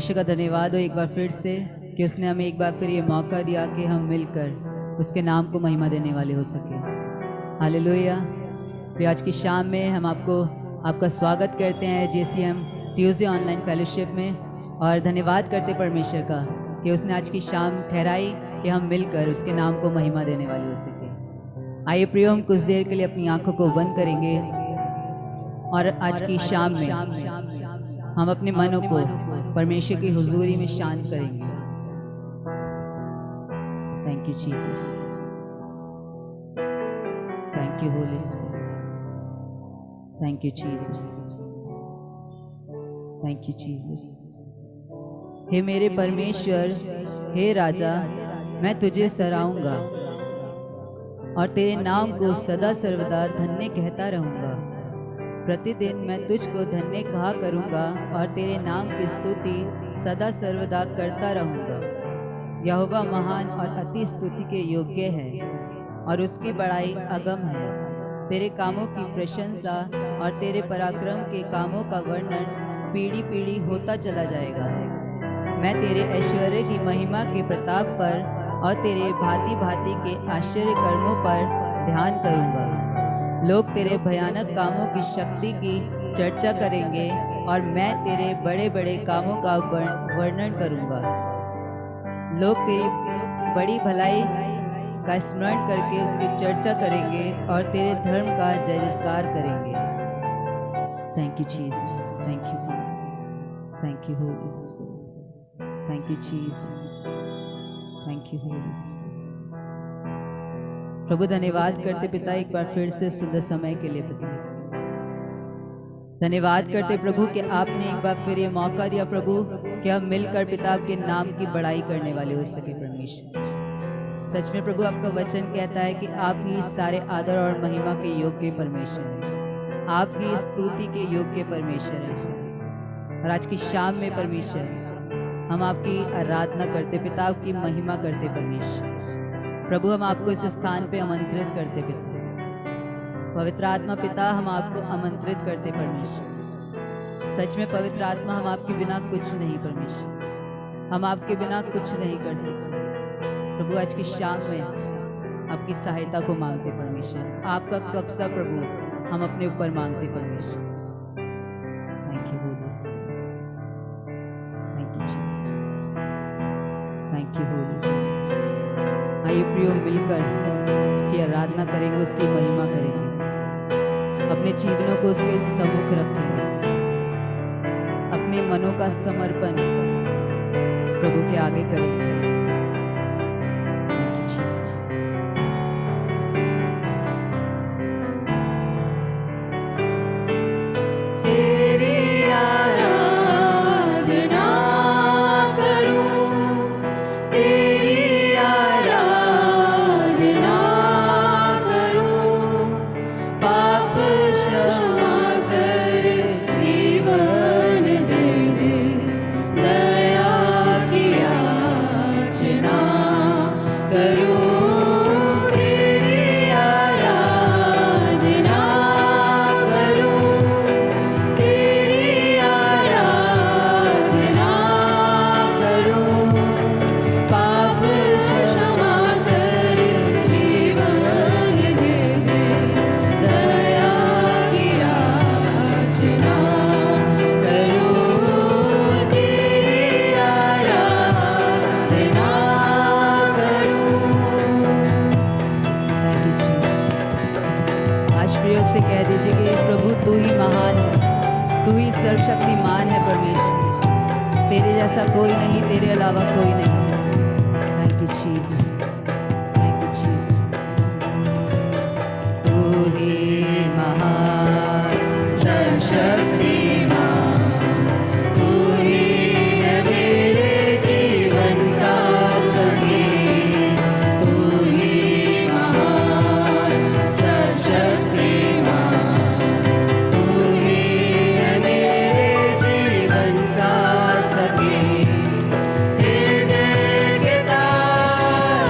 परमेश्वर का धन्यवाद हो एक बार फिर से कि उसने हमें एक बार फिर ये मौका दिया कि हम मिलकर उसके नाम को महिमा देने वाले हो सके। हालेलुया। फिर आज की शाम में हम आपका स्वागत करते हैं JCM ट्यूसडे ऑनलाइन फेलोशिप में, और धन्यवाद करते परमेश्वर का कि उसने आज की शाम ठहराई कि हम मिलकर उसके नाम को महिमा देने वाले हो सके। आइए प्रियो, हम कुछ देर के लिए अपनी आंखों को बंद करेंगे और आज की शाम में हम अपने मनों को परमेश्वर की हुजूरी में शांत करेंगे। Thank you Jesus, thank you Holi spirit, thank you Jesus, thank you Jesus. हे मेरे परमेश्वर, हे राजा, मैं तुझे सराहूंगा और तेरे नाम को सदा सर्वदा धन्य कहता रहूंगा। प्रतिदिन मैं तुझको धन्य कहा करूंगा और तेरे नाम की स्तुति सदा सर्वदा करता रहूंगा। यहोवा महान और अति स्तुति के योग्य है और उसकी बड़ाई अगम है। तेरे कामों की प्रशंसा और तेरे पराक्रम के कामों का वर्णन पीढ़ी पीढ़ी होता चला जाएगा। मैं तेरे ऐश्वर्य की महिमा के प्रताप पर और तेरे भांति भांति के आश्चर्य कर्मों पर ध्यान करूंगा। लोग तेरे भयानक कामों की शक्ति की चर्चा करेंगे और मैं तेरे बड़े बड़े कामों का वर्णन करूंगा। लोग तेरी बड़ी भलाई का स्मरण करके उसकी चर्चा करेंगे और तेरे धर्म का जय जयकार करेंगे। Thank you Jesus, thank you God, thank you Holi spirit, thank you Jesus, thank you Holi Spirit. प्रभु धन्यवाद करते पिता एक बार फिर से सुंदर समय के लिए पिता। धन्यवाद करते प्रभु कि आपने एक बार फिर ये मौका दिया प्रभु कि हम मिलकर पिता आपके नाम की बड़ाई करने वाले हो सके। परमेश्वर, सच में प्रभु आपका वचन कहता है कि आप ही सारे आदर और महिमा के योग्य परमेश्वर हैं, आप ही स्तुति के योग्य परमेश्वर हैं। और आज की शाम में परमेश्वर हम आपकी आराधना करते पिता, आपकी महिमा करते परमेश्वर। प्रभु हम आपको इस स्थान पे आमंत्रित करते पिता। पवित्र आत्मा पिता, हम आपको आमंत्रित करते परमेश्वर। सच में पवित्र आत्मा, हम आपके बिना कुछ नहीं परमेश्वर, हम आपके बिना कुछ नहीं कर सकते। प्रभु आज की शाम में आपकी सहायता को मांगते परमेश्वर, आपका कब्जा प्रभु हम अपने ऊपर मांगते परमेश्वर। Thank you Holi spirit, thank you Jesus, thank you Holi spirit. आइए प्रियो, मिलकर उसकी आराधना करेंगे, उसकी महिमा करेंगे, अपने जीवनों को उसके सम्मुख रखेंगे, अपने मनों का समर्पण प्रभु के आगे करेंगे। Thank you Jesus. तेरी आराधना करूं, तेरी सर्वशक्तिमान है परमेश्वर, तेरे जैसा कोई नहीं, तेरे अलावा कोई नहीं। Thank you Jesus, thank you Jesus. तू ही महान सर्वशक्तिमान, तू ही है मेरे जीवन का संगीत। तू ही महान सर्वशक्तिमान, हृदय के तार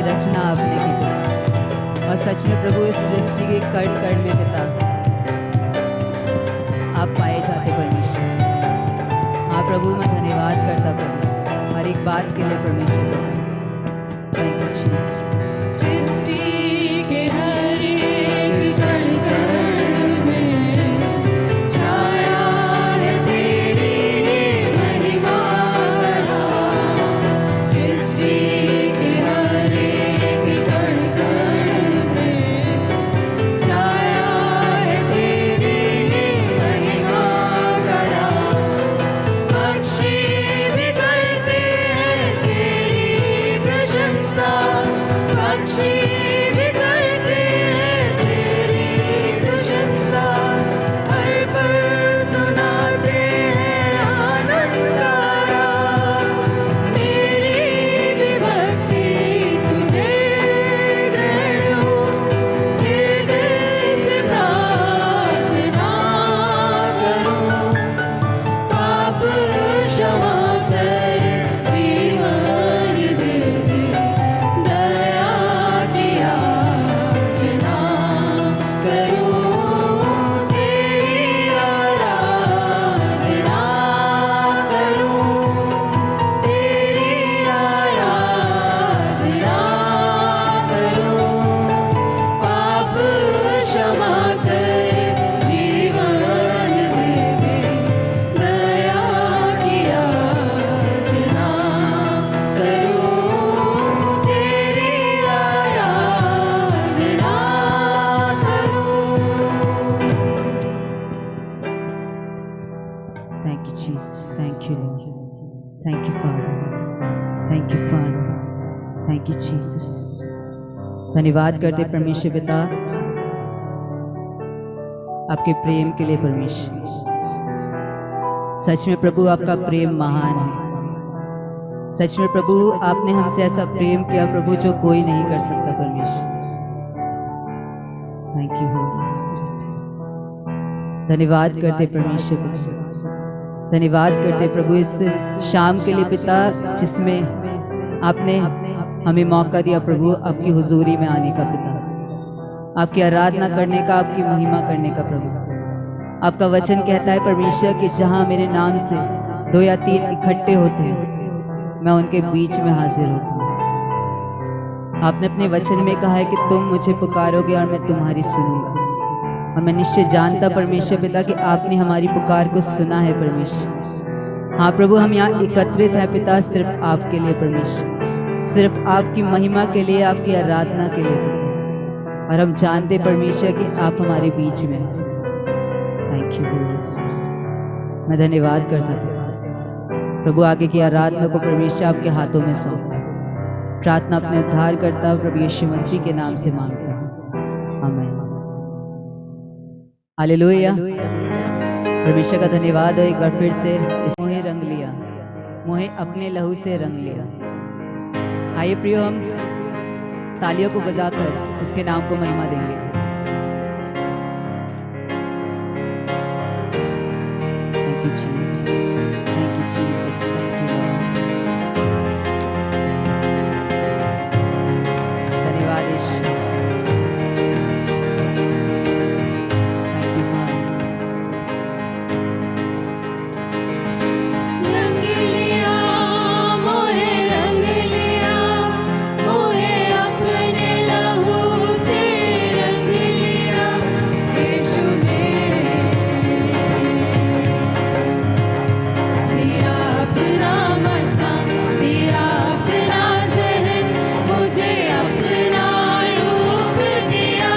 रचना आपने की पिता, और सच में प्रभु इस सृष्टि के कण कण में पिता आप पाए जाते परमेश्वर। हाँ प्रभु, मैं धन्यवाद करता प्रभु हर एक बात के लिए परमेश्वर। Thank you Jesus. सृष्टि के हर एक कण कण में छाया है तेरी महिमा का नाम। सृष्टि के हर एक कण कण में छाया है तेरी महिमा का नाम। पक्षी भी करते हैं तेरी प्रशंसा, पक्षी भी करते हैं तेरी प्रशंसा। हर पल सुनाते हैं आनंद तारा। मेरी भी भक्ति तुझे ग्रहण हो, हृदय से प्रार्थना करूं। पाप क्षमा कर जीवन दे दे, दया की याचना करूं। तेरी आराधना करूं, तेरी आराधना करूं। पाप क्षमा कर जीवन दे दे, दया की याचना करूं। तेरी आराधना करूं। Thank you, Jesus. Thank you, Lord. Thank you, Father. Thank you, Father. Thank you, Jesus. धन्यवाद करते परमेश्वर पिता आपके प्रेम के लिए परमेश्वर। सच में प्रभु आपका प्रेम महान है। सच में प्रभु आपने हमसे ऐसा प्रेम किया प्रभु जो कोई नहीं कर सकता परमेश्वर। Thank you Holi spirit. धन्यवाद करते परमेश्वर पिता, धन्यवाद करते प्रभु इस शाम के लिए पिता जिसमें आपने हमें मौका दिया प्रभु आपकी हुजूरी में आने का पिता, आपकी आराधना करने का, आपकी महिमा करने का प्रभु। आपका वचन कहता है परमेश्वर कि जहाँ मेरे नाम से 2 या 3 इकट्ठे होते हैं मैं उनके बीच में हाजिर होता हूँ। आपने अपने वचन में कहा है कि तुम मुझे पुकारोगे और मैं तुम्हारी सुनूंगा। और मैं निश्चय जानता परमेश्वर पिता कि आपने हमारी पुकार को सुना है परमेश्वर। हाँ प्रभु, हम यहाँ एकत्रित हैं पिता सिर्फ आपके लिए परमेश्वर, सिर्फ आपकी महिमा के लिए, आपकी आराधना के लिए पिता। और हम जानते परमेश्वर कि आप हमारे बीच में हैं। Thank you Holi spirit. मैं धन्यवाद करता पिता प्रभु, आगे की आराधना को परमेश्वर आपके हाथों में सौंपता हूं। प्रार्थना अपने उद्धार करता प्रभु यीशु मसीह के नाम से मांगता हूं, आमीन। हालेलुया। परमेश्वर का धन्यवाद हो एक बार फिर से। मोहे रंग लिया, मोहे अपने लहू से रंग लिया। आइए प्रियो, हम तालियों को बजाकर उसके नाम को महिमा देंगे। Thank you Jesus, thank you Jesus, thank you Lord. धन्यवाद यीशु। Thank you father. रंग लिया मोहे, रंग लिया मोहे अपने लहू से रंग लिया। यीशु ने दिया अपना मसा, दिया अपना ज़हन, मुझे अपना रूप दिया।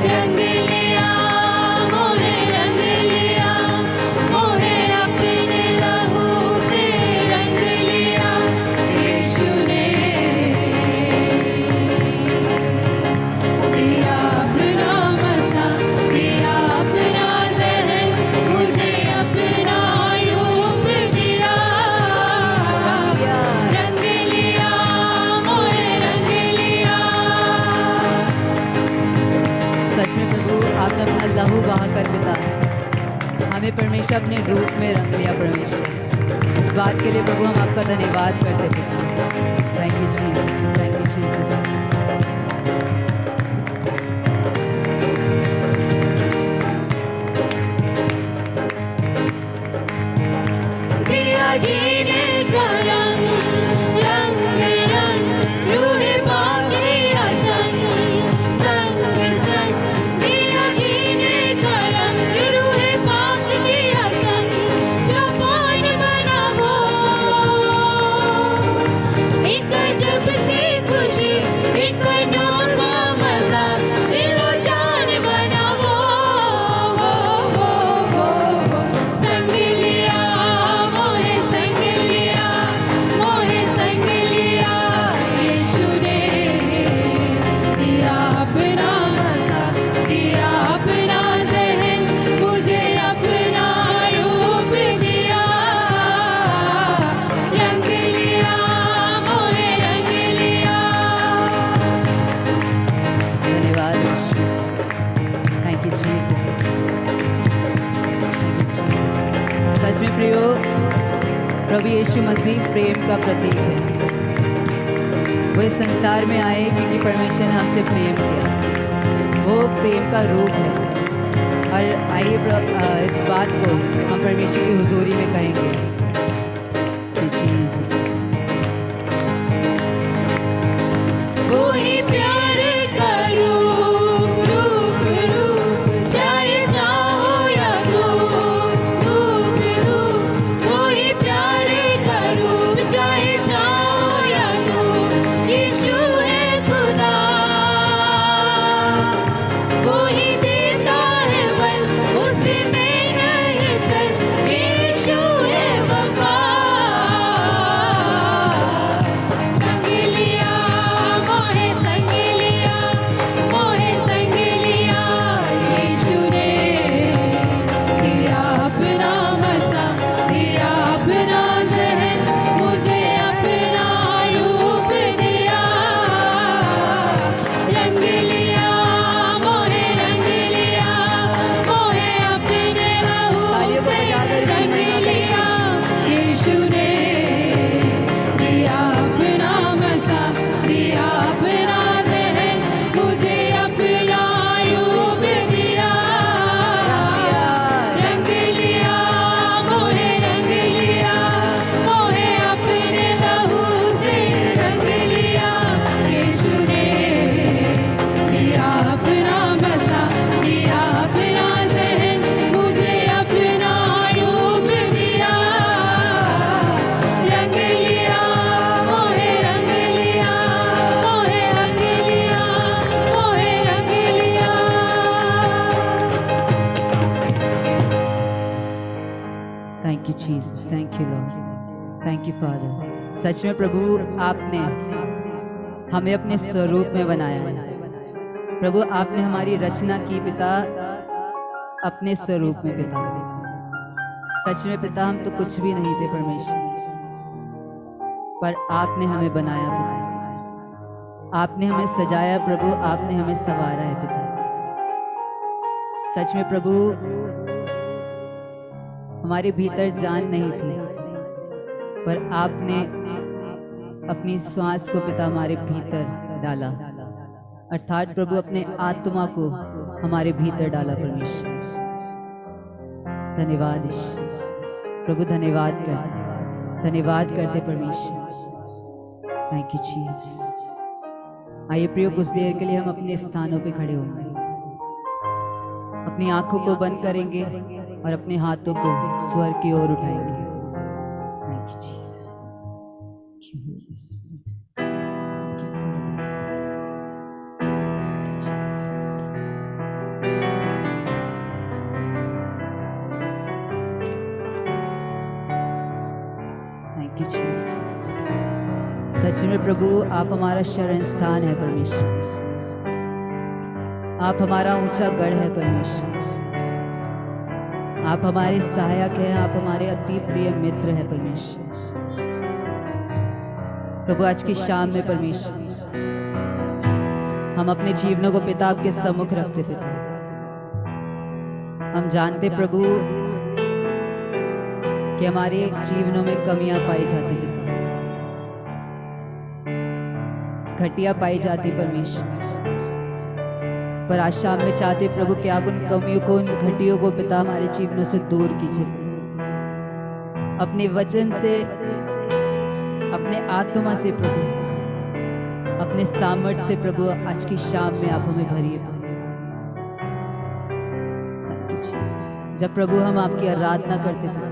रंग लिया मोहे, रंग लिया मोहे अपने लहू से रंग लिया। यीशु ने दिया अपना मसा, दिया अपना ज़हन, मुझे अपना रूप दिया। रंग लिया मोहे, रंग लिया। सच में प्रभु आपने अपना लहू बहाकर पिता हमें परमेश्वर अपने रूप में रंग लिया। परमेश्वर इस बात के लिए प्रभु हम आपका धन्यवाद करते पिता। Thank you, Jesus. Thank you, Jesus. दिया जीने का रंग रंग रंग रूहे पाक दिया संग संग संग दिया जीने का रंग रूहे पाक दिया संग जो पान बना वो एक अजब सी खुशी एक अनोखा मजा दिलो जान बना वो संग लिया मोहे संग लिया यीशु ने दिया अपना मसा दिया अपना ज़हन मुझे अपना रूप दिया रंग लिया मोहे रंग लिया धन्यवाद यीशु। Thank you, Jesus. Thank you, Jesus. सच में प्रियो, प्रभु यीशु मसीह प्रेम का प्रतीक है। वो इस संसार में आए क्योंकि परमेश्वर ने हमसे प्रेम किया। वो प्रेम का रूप है। और आइए इस बात को हम परमेश्वर की हुजूरी में कहेंगे। जीसस, वो ही प्यार का रूप रूप रूप चाहे चाहो या धूप धूप धूप वो ही प्यार का रूप चाहे चाहो या धूप यीशु है खुदा वो ही देता है बल उसी में नहीं चल यीशु है वफा संग लिया मोहे संग लिया यीशु ने दिया अपना मसा दिया अपना ज़हन मुझे अपना रूप दिया रंग लिया मोहे अपने लहू से रंग लिया यीशु ने दिया अपना मसा दिया अपना ज़हन मुझे अपना रूप दिया रंग लिया मोहे अपने लहू से रंग लिया यीशु ने दिया अपना मसा दिया अपना ज़हन मुझे अपना रूप दिया रंग लिया मोहे रंग लिया thank you Jesus, thank you Lord, thank you Father. सच में प्रभु आपने हमें अपने स्वरूप में बनाया है। प्रभु आपने हमारी रचना की पिता अपने स्वरूप में पिता। सच में पिता हम तो कुछ भी नहीं थे परमेश्वर, पर आपने हमें बनाया पिता। आपने हमें सजाया प्रभु, आपने हमें संवारा है पिता। सच में प्रभु हमारे भीतर जान नहीं थी, पर आपने अपनी श्वास को पिता हमारे भीतर डाला, अर्थात प्रभु अपने आत्मा को हमारे भीतर डाला परमेश्वर। धन्यवाद ईश्वर प्रभु, धन्यवाद करते परमेश्वर। Thank you Jesus. आइए प्रियो, कुछ देर के लिए हम अपने स्थानों पे खड़े होंगे, अपनी आंखों को बंद करेंगे और अपने हाथों को स्वर की ओर उठाएंगे। Thank you Jesus, thank you Holi spirit, thank you Jesus. Thank you Jesus. सच में प्रभु आप हमारा शरण स्थान है परमेश्वर, आप हमारा ऊंचा गढ़ है परमेश्वर, आप हमारे सहायक हैं, आप हमारे अति प्रिय मित्र हैं परमेश्वर। प्रभु आज की शाम में परमेश्वर हम अपने जीवनों को पिता आपके सम्मुख रखते पिता। हम जानते प्रभु कि हमारे जीवनों में कमियां पाई जाती पिता, घटिया पाई जाती परमेश्वर, पर आज शाम में चाहते प्रभु कि आप उन कमियों को, उन घटियों को पिता हमारे जीवनों से दूर कीजिए। अपने वचन से, अपने आत्मा से प्रभु, अपने सामर्थ्य से प्रभु आज की शाम में आप हमें भरिए। जब प्रभु हम आपकी आराधना करते प्रभु,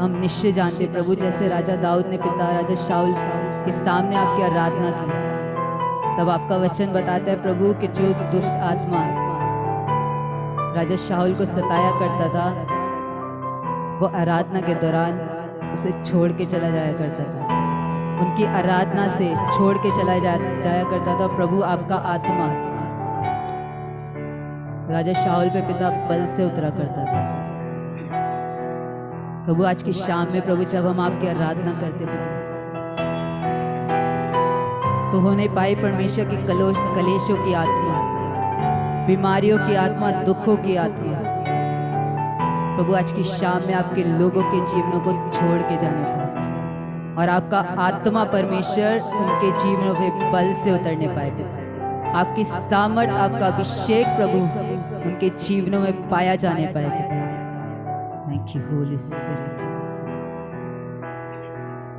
हम निश्चय जानते प्रभु जैसे राजा दाऊद ने पिता राजा शाऊल के सामने आपकी आराधना की, तब आपका वचन बताता है प्रभु कि जो दुष्ट आत्मा राजा शाऊल को सताया करता था, वो आराधना के दौरान उसे छोड़ के चला जाया करता था, उनकी आराधना से छोड़ के चला जाया करता था। प्रभु आपका आत्मा राजा शाऊल पे पिता बल से उतरा करता था। प्रभु आज की शाम में प्रभु जब हम आपकी आराधना करते प्रभु, तो हो नहीं पाए परमेश्वर की कलेशों की आत्मा, बीमारियों की आत्मा, दुखों की आत्मा प्रभु आज की शाम में आपके लोगों के जीवनों को छोड़ के जाने पाए, और आपका आत्मा परमेश्वर उनके जीवनों पे बल से उतरने पाए। आपकी सामर्थ, आपका अभिषेक प्रभु उनके जीवनों में पाया जाने पाए। Thank you Holi spirit,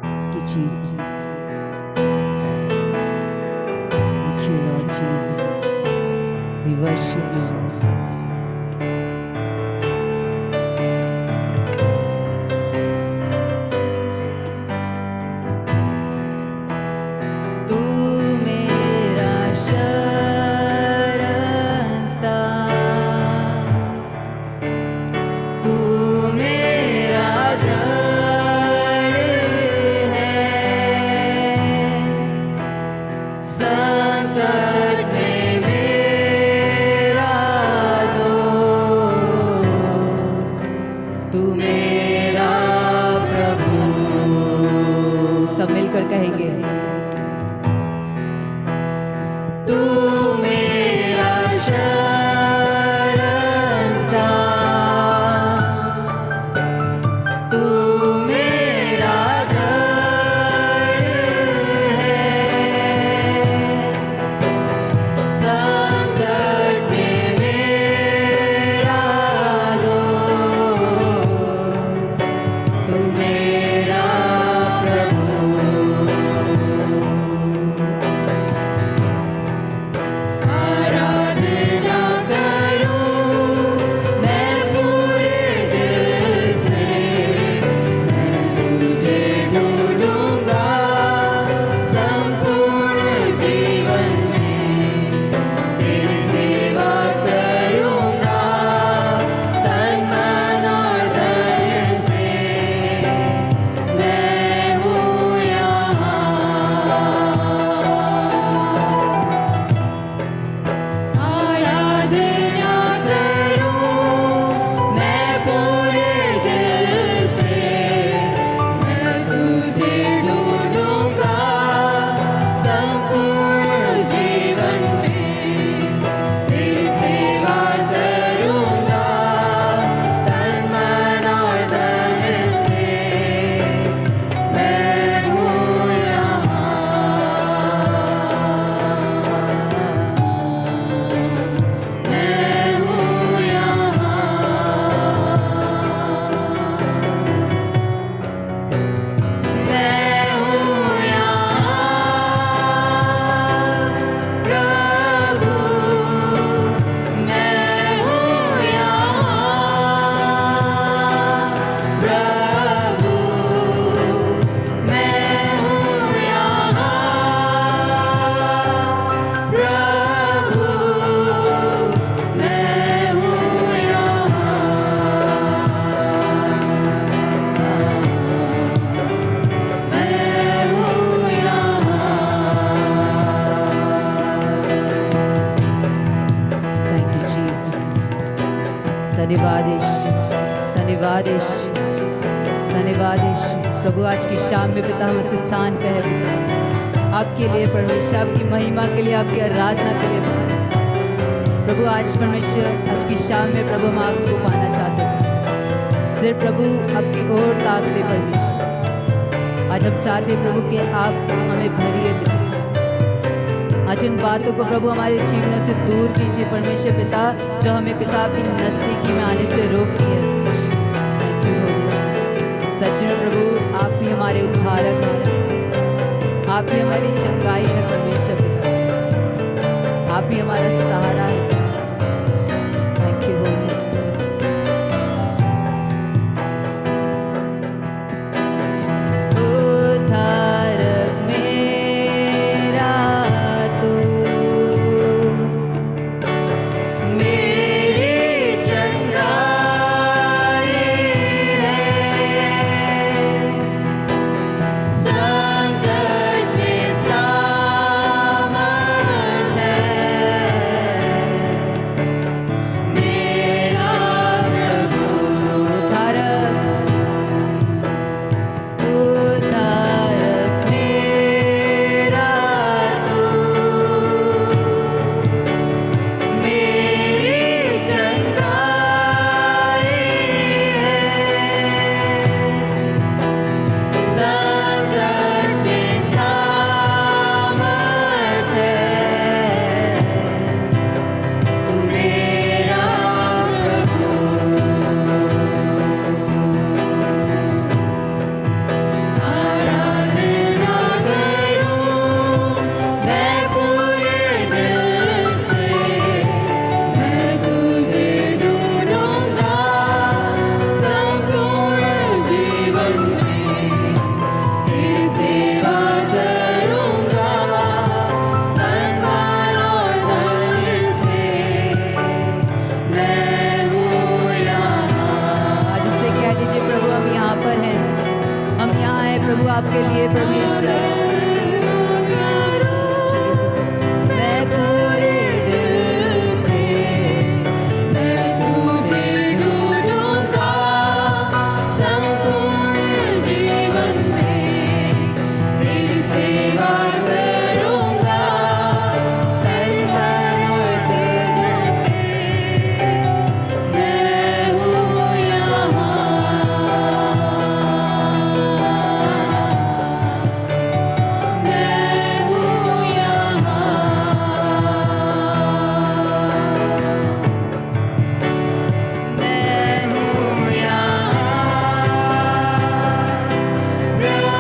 thank you Jesus, thank you lord Jesus, we worship you lord. सब मिलकर कहेंगे, तू मेरा शरणस्थान, तू मेरा गढ़ है, संकट में मेरा दोस्त, तू मेरा धन्यवाद यीशु, धन्यवाद यीशु, धन्यवाद यीशु। प्रभु आज की शाम में पिता हम इस स्थान पे है पिता, आपके लिए परमेश्वर, आपकी महिमा के लिए, आपकी आराधना के लिए प्रभु। आज परमेश्वर आज की शाम में प्रभु हम आपको पाना चाहते थे, सिर्फ प्रभु आपकी ओर ताकते परमेश्वर। आज हम चाहते प्रभु कि आप हमें भरिए पिता, आज इन बातों को प्रभु हमारे जीवनों से दूर कीजिए परमेश्वर पिता, जो हमें पिता आपकी नज़दीकी में आने से रोकती है। Thank you, Holy Spirit। सच में प्रभु आप ही हमारे उद्धारक हैं, आप ही हमारी चंगाई है परमेश्वर पिता, आप ही हमारा सहारा है। Thank you, Holy Spirit। उद्धारक मेरा तू, मेरी चंगाई है, संकट में सामर्थ है, मेरा प्रभु उद्धारक, उद्धारक मेरा तू, मेरी चंगाई है, संकट में सामर्थ है, तू मेरा प्रभु। आराधना करूं मैं पूरे दिल से, मैं तुझे ढूंढूंगा संपूर्ण जीवन में, तेरी सेवा करूंगा तन मन और धन से, मैं हूँ यहाँ। आज इससे कह दीजिए प्रभु हम यहाँ पर हैं, हम यहाँ हैं प्रभु आपके लिए परमेश्वर। मैं पूरे दिल से, मैं तुझे ढूंढूंगा संपूर्ण जीवन में, तेरी सेवा करूंगा तन मन और धन से, मैं हूँ यहाँ। मैं हूँ यहाँ, मैं हूँ यहाँ प्रभु,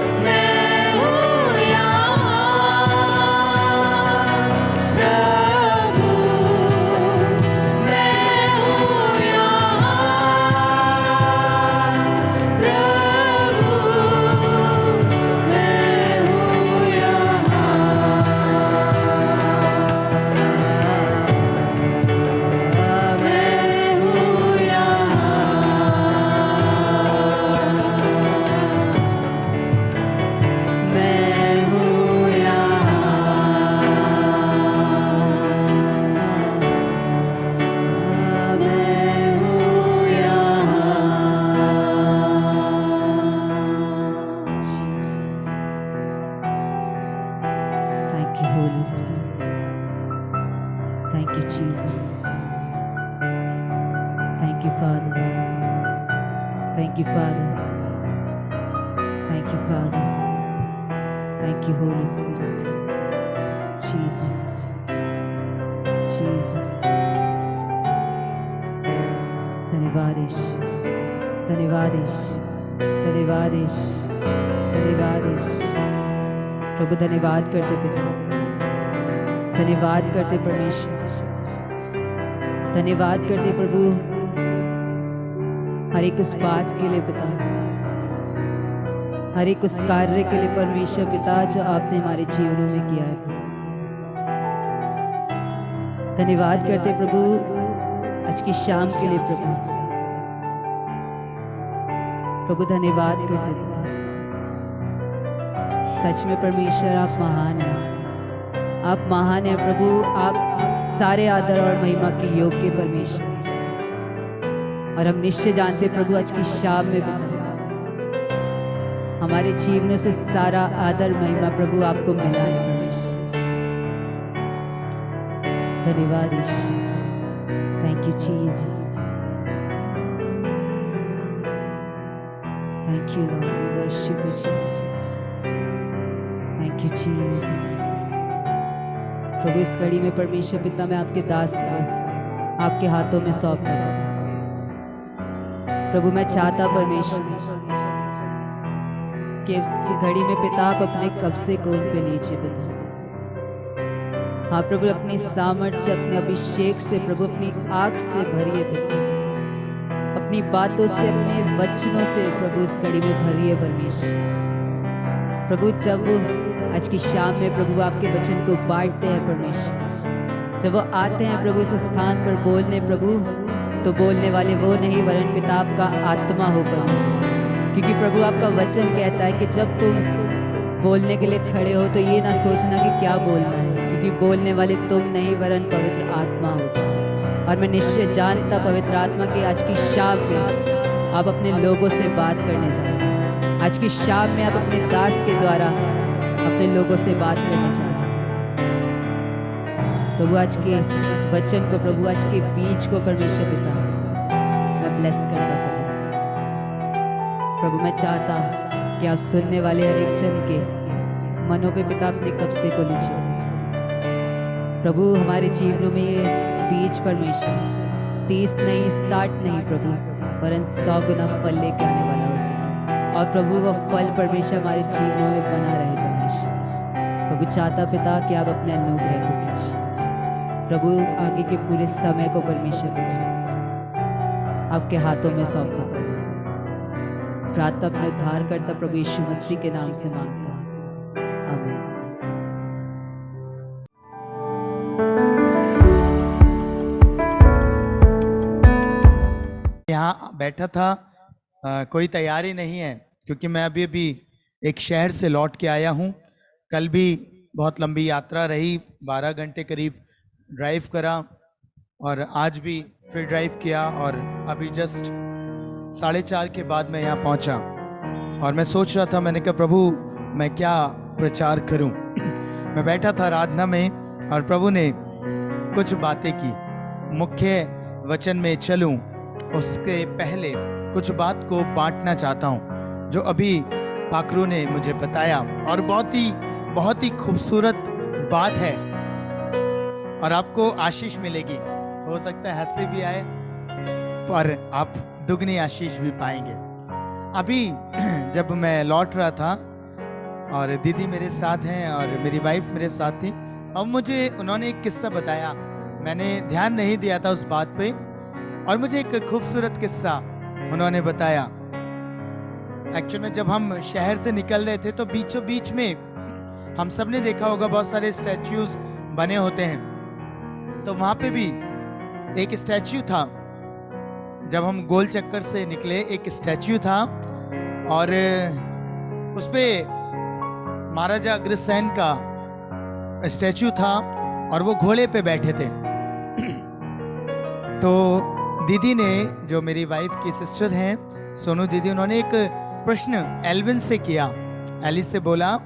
मैं हूँ यहाँ प्रभु, मैं हूँ यहाँ प्रभु, मैं हूँ यहाँ, मैं हूँ यहाँ, मैं हूँ यहाँ, मैं हूँ यहाँ। Jesus. Thank you, Holy Spirit. Thank you, Jesus. Thank you, Father. Thank you, Father. Thank you, Father. Thank you, Holy Spirit. Jesus. Jesus. धन्यवाद यीशु, धन्यवाद यीशु, धन्यवाद यीशु, धन्यवाद यीशु। प्रभु धन्यवाद करते पिता, धन्यवाद करते परमेश्वर, धन्यवाद करते प्रभु हर एक उस बात के लिए पिता, हर एक उस कार्य के लिए परमेश्वर पिता जो आपने हमारे जीवनों में किया है। धन्यवाद करते प्रभु आज की शाम के लिए प्रभु, प्रभु धन्यवाद करते पिता। सच में परमेश्वर आप महान हैं, आप महान हैं प्रभु, आप सारे आदर और महिमा के योग्य परमेश्वर। और हम निश्चय जानते प्रभु आज की शाम में पिता हमारे जीवनों से सारा आदर महिमा प्रभु आपको मिला है परमेश्वर। धन्यवाद यीशु। Thank you Jesus, thank you Lord, we worship you Jesus. Thank thank you Jesus. प्रभु इस घड़ी में परमेश्वर पिता मैं आपके दास को आपके हाथों में सौंपता हूँ। प्रभु मैं चाहता परमेश्वर कि इस घड़ी में पिता आप अपने कब्जे को उन पे लीजिए पिता। हाँ प्रभु अपनी सामर्थ्य से अपने अभिषेक से प्रभु अपनी आग से भरिए पिता, अपनी बातों से अपने वचनों से प्रभु इस घड़ी में भरिए परमेश्वर। प्रभु जब वो आज की शाम में प्रभु आपके वचन को बांटते हैं परमेश्वर, जब वो आते हैं प्रभु इस स्थान पर बोलने प्रभु, तो बोलने वाले वो नहीं वरन पिता आपका आत्मा हो परमेश्वर। क्योंकि प्रभु आपका वचन कहता है कि जब तुम बोलने के लिए खड़े हो तो ये ना सोचना कि क्या बोलना है, क्योंकि बोलने वाले तुम नहीं वरन पवित्र आत्मा होगा। और मैं निश्चय जानता पवित्र आत्मा की आज की शाम में आप अपने लोगों से बात करने जा रहे हैं। आज की शाम में आप अपने दास के द्वारा अपने लोगों से बात करने जा रहे हैं। प्रभु आज के वचन को, प्रभु आज के बीज को परमेश्वर पिता मैं ब्लेस करता हूँ। प्रभु मैं चाहता हूँ कि आप सुनने वाले हर एक जन के मनों पे पिता अपने कब्जे को लीजिए। प्रभु हमारे जीवनों में ये बीज परमेश्वर 30 नहीं 60 नहीं प्रभु वरन 100 गुना फल लेके आने वाला उसे। और प्रभु वो फल परमेश्वर हमारे जीवनों में बना रहे परमेश्वर। प्रभु चाहता पिता कि आप अपने अनुग्रह को कीजिए। प्रभु आगे के पूरे समय को परमेश्वर आपके हाथों में सौंपता हूँ। प्रार्थना अपने उद्धार करता प्रभु यीशु मसीह के नाम से मांगता हूँ, आमीन। यहाँ बैठा था, कोई तैयारी नहीं है क्योंकि मैं अभी एक शहर से लौट के आया हूँ। कल भी बहुत लंबी यात्रा रही, 12 घंटे करीब ड्राइव करा और आज भी फिर ड्राइव किया और अभी जस्ट 4:30 के बाद मैं यहाँ पहुँचा। और मैं सोच रहा था, मैंने कहा प्रभु मैं क्या प्रचार करूँ। मैं बैठा था आराधना में और प्रभु ने कुछ बातें की। मुख्य वचन में चलूँ उसके पहले कुछ बात को बांटना चाहता हूँ जो अभी पाखरू ने मुझे बताया, और बहुत ही खूबसूरत बात है और आपको आशीष मिलेगी। हो सकता है हंसी भी आए पर आप दुगनी आशीष भी पाएंगे। अभी जब मैं लौट रहा था और दीदी मेरे साथ हैं और मेरी वाइफ मेरे साथ थी, अब मुझे उन्होंने एक किस्सा बताया। मैंने ध्यान नहीं दिया था उस बात पे और मुझे एक खूबसूरत किस्सा उन्होंने बताया। एक्चुअली में जब हम शहर से निकल रहे थे तो बीचों बीच में हम सब ने देखा होगा बहुत सारे स्टैच्यूज बने होते हैं, तो वहां पे भी एक स्टैच्यू था। जब हम गोल चक्कर से निकले एक स्टैच्यू था और उस पे महाराजा अग्रसेन का स्टैच्यू था और वो घोड़े पे बैठे थे। तो दीदी ने, जो मेरी वाइफ की सिस्टर हैं सोनू दीदी, उन्होंने एक प्रश्न एल्विन से किया। एलिस से बोला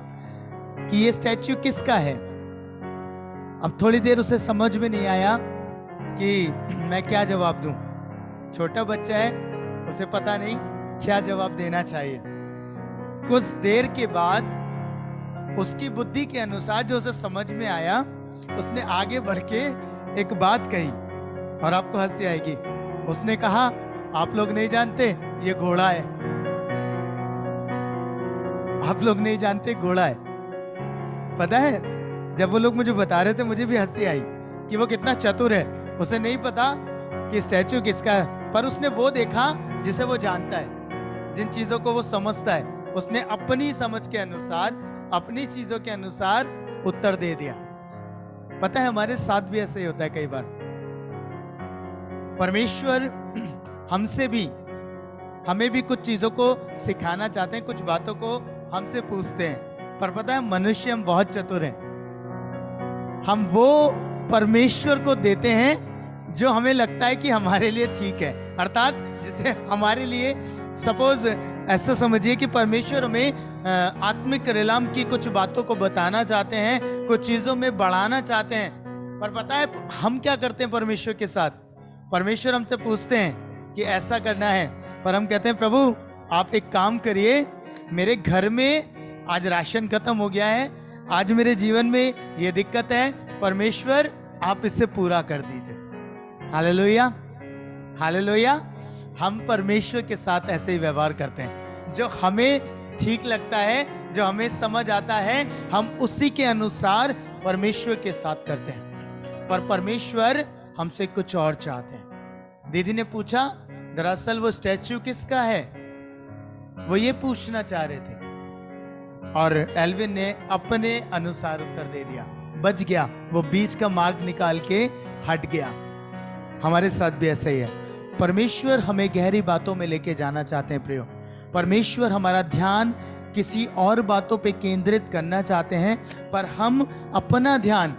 कि ये स्टैच्यू किसका है। अब थोड़ी देर उसे समझ में नहीं आया कि मैं क्या जवाब दूं। छोटा बच्चा है, उसे पता नहीं क्या जवाब देना चाहिए। कुछ देर के बाद उसकी बुद्धि के अनुसार जो उसे समझ में आया, उसने आगे बढ़ के एक बात कही और आपको हंसी आएगी। उसने कहा आप लोग नहीं जानते ये घोड़ा है। आप लोग नहीं जानते घोड़ा है। पता है जब वो लोग मुझे बता रहे थे मुझे भी हंसी आई कि वो कितना चतुर है। उसे नहीं पता कि स्टैच्यू किसका है, पर उसने वो देखा जिसे वो जानता है, जिन चीजों को वो समझता है, उसने अपनी समझ के अनुसार, अपनी चीजों के अनुसार उत्तर दे दिया। पता है हमारे साथ भी ऐसे ही होता है कई बार। परमेश्वर हमसे भी, हमें भी कुछ चीजों को सिखाना चाहते हैं, कुछ बातों को हमसे पूछते हैं, पर पता है मनुष्य हम बहुत चतुर हैं। हम वो परमेश्वर को देते हैं जो हमें लगता है कि हमारे लिए ठीक है, अर्थात जिसे हमारे लिए, सपोज ऐसा समझिए कि परमेश्वर हमें आत्मिक रिलाम की कुछ बातों को बताना चाहते हैं, कुछ चीजों में बढ़ाना चाहते हैं, पर पता है हम क्या करते हैं परमेश्वर के साथ। परमेश्वर हमसे पूछते हैं कि ऐसा करना है, पर हम कहते हैं प्रभु आप एक काम करिए, मेरे घर में आज राशन खत्म हो गया है, आज मेरे जीवन में ये दिक्कत है, परमेश्वर आप इसे पूरा कर दीजिए। Hallelujah, hallelujah. हम परमेश्वर के साथ ऐसे ही व्यवहार करते हैं। जो हमें ठीक लगता है, जो हमें समझ आता है, हम उसी के अनुसार परमेश्वर के साथ करते हैं। पर परमेश्वर हमसे कुछ और चाहते हैं। दीदी ने पूछा, दरअसल वो स्टैचू किसका है, वो ये पूछना चाह रहे थे, और एल्विन ने अपने अनुसार उत्तर दे दिया। बच गया, वो बीच का मार्ग निकाल के हट गया। हमारे साथ भी ऐसा ही है। परमेश्वर हमें गहरी बातों में लेके जाना चाहते हैं प्रियो। परमेश्वर हमारा ध्यान किसी और बातों पे केंद्रित करना चाहते हैं, पर हम अपना ध्यान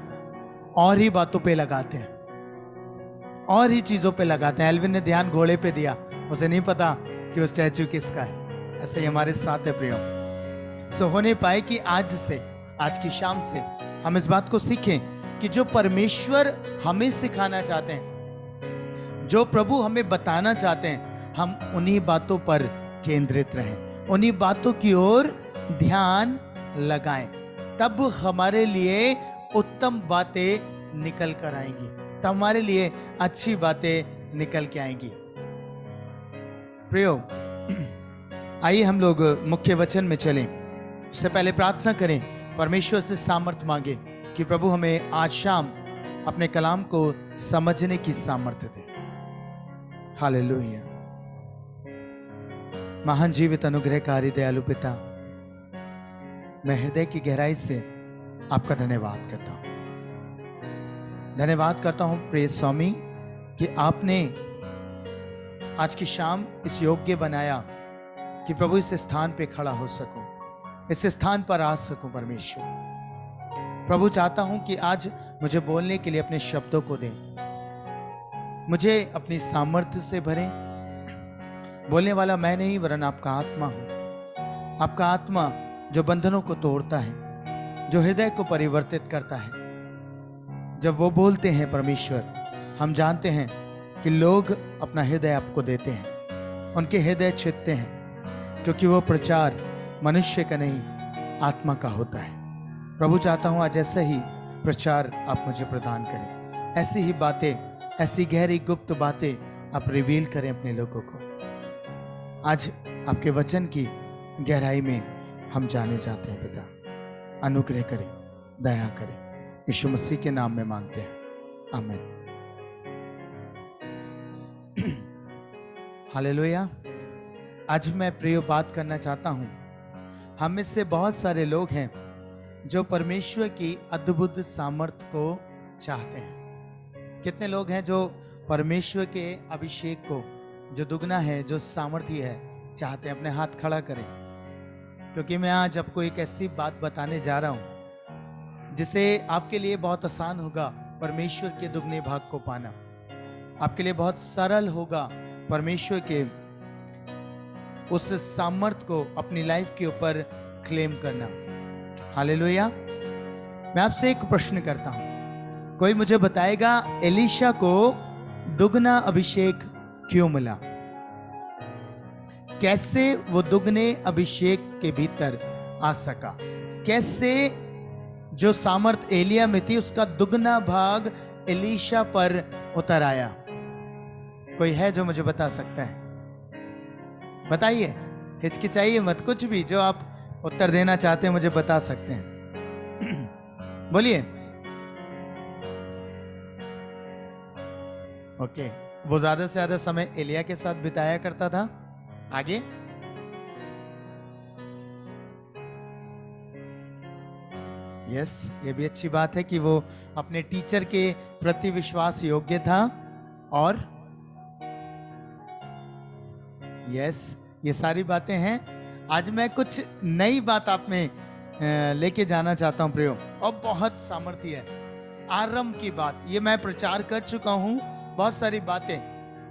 और ही बातों पे लगाते हैं, और ही चीजों पे लगाते हैं। एल्विन ने ध्यान घोड़े पे दिया, उसे नहीं पता कि वो स्टैचू किसका है। ऐसे ही हमारे साथ है प्रियो। सो होने पाए कि आज से, आज की शाम से हम इस बात को सीखें कि जो परमेश्वर हमें सिखाना चाहते हैं, जो प्रभु हमें बताना चाहते हैं, हम उन्हीं बातों पर केंद्रित रहें, उन्हीं बातों की ओर ध्यान लगाएं। तब हमारे लिए उत्तम बातें निकल कर आएंगी, तब हमारे लिए अच्छी बातें निकल के आएंगी। प्रियो, आइए हम लोग मुख्य वचन में चलें। इससे पहले प्रार्थना करें, परमेश्वर से सामर्थ मांगे कि प्रभु हमें आज शाम अपने कलाम को समझने की सामर्थ्य दे। हालेलुया। महान जीवित अनुग्रहकारी दयालु पिता, मैं हृदय की गहराई से आपका धन्यवाद करता हूं। धन्यवाद करता हूं प्रिय स्वामी कि आपने आज की शाम इस योग्य बनाया कि प्रभु इस स्थान पे खड़ा हो सकूं, इस स्थान पर आ सकूं। परमेश्वर प्रभु, चाहता हूं कि आज मुझे बोलने के लिए अपने शब्दों को दें, मुझे अपनी सामर्थ्य से भरें। बोलने वाला मैं नहीं, वरन आपका आत्मा हो। आपका आत्मा जो बंधनों को तोड़ता है, जो हृदय को परिवर्तित करता है। जब वो बोलते हैं परमेश्वर, हम जानते हैं कि लोग अपना हृदय आपको देते हैं, उनके हृदय छिदते हैं, क्योंकि वो प्रचार मनुष्य का नहीं, आत्मा का होता है। प्रभु, चाहता हूं आज ऐसा ही प्रचार आप मुझे प्रदान करें, ऐसी ही बातें, ऐसी गहरी गुप्त बातें आप रिवील करें अपने लोगों को। आज आपके वचन की गहराई में हम जाने जाते हैं पिता। अनुग्रह करें, दया करें, यीशु मसीह के नाम में मांगते हैं, आमीन। हालेलुया। आज मैं प्रिय बात करना चाहता हूं। हम में से बहुत सारे लोग हैं जो परमेश्वर की अद्भुत सामर्थ को चाहते हैं। कितने लोग हैं जो परमेश्वर के अभिषेक को, जो दुगना है, जो सामर्थी है, चाहते हैं? अपने हाथ खड़ा करें, क्योंकि मैं आज आपको एक ऐसी बात बताने जा रहा हूं जिसे आपके लिए बहुत आसान होगा परमेश्वर के दुगने भाग को पाना। आपके लिए बहुत सरल होगा परमेश्वर के उस सामर्थ को अपनी लाइफ के ऊपर क्लेम करना। हालेलुया। मैं आपसे एक प्रश्न करता हूं, कोई मुझे बताएगा एलीशा को दुगना अभिषेक क्यों मिला? कैसे वो दुगने अभिषेक के भीतर आ सका? कैसे जो सामर्थ एलिया में थी उसका दुगना भाग एलीशा पर उतर आया? कोई है जो मुझे बता सकता है? बताइए, हिचकिचाइए मत, कुछ भी जो आप उत्तर देना चाहते हैं मुझे बता सकते हैं। बोलिए। ओके, वो ज्यादा से ज्यादा समय एलिया के साथ बिताया करता था। आगे। यस, ये भी अच्छी बात है कि वो अपने टीचर के प्रति विश्वास योग्य था। और यस, ये सारी बातें हैं। आज मैं कुछ नई बात आप में लेके जाना चाहता हूं प्रियो, और बहुत सामर्थ्य है। आरंभ की बात, ये मैं प्रचार कर चुका हूं बहुत सारी बातें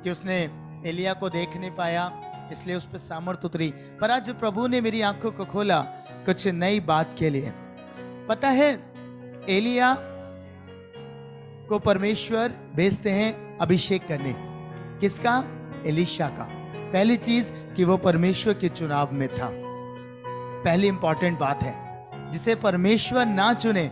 कि उसने एलिया को देख नहीं पाया, इसलिए उस पर सामर्थ उतरी। पर आज प्रभु ने मेरी आंखों को खोला कुछ नई बात के लिए। पता है, एलिया को परमेश्वर भेजते हैं अभिषेक करने। किसका? एलीशा का। पहली चीज कि वो परमेश्वर के चुनाव में था। पहली इंपॉर्टेंट बात है जिसे परमेश्वर ना चुने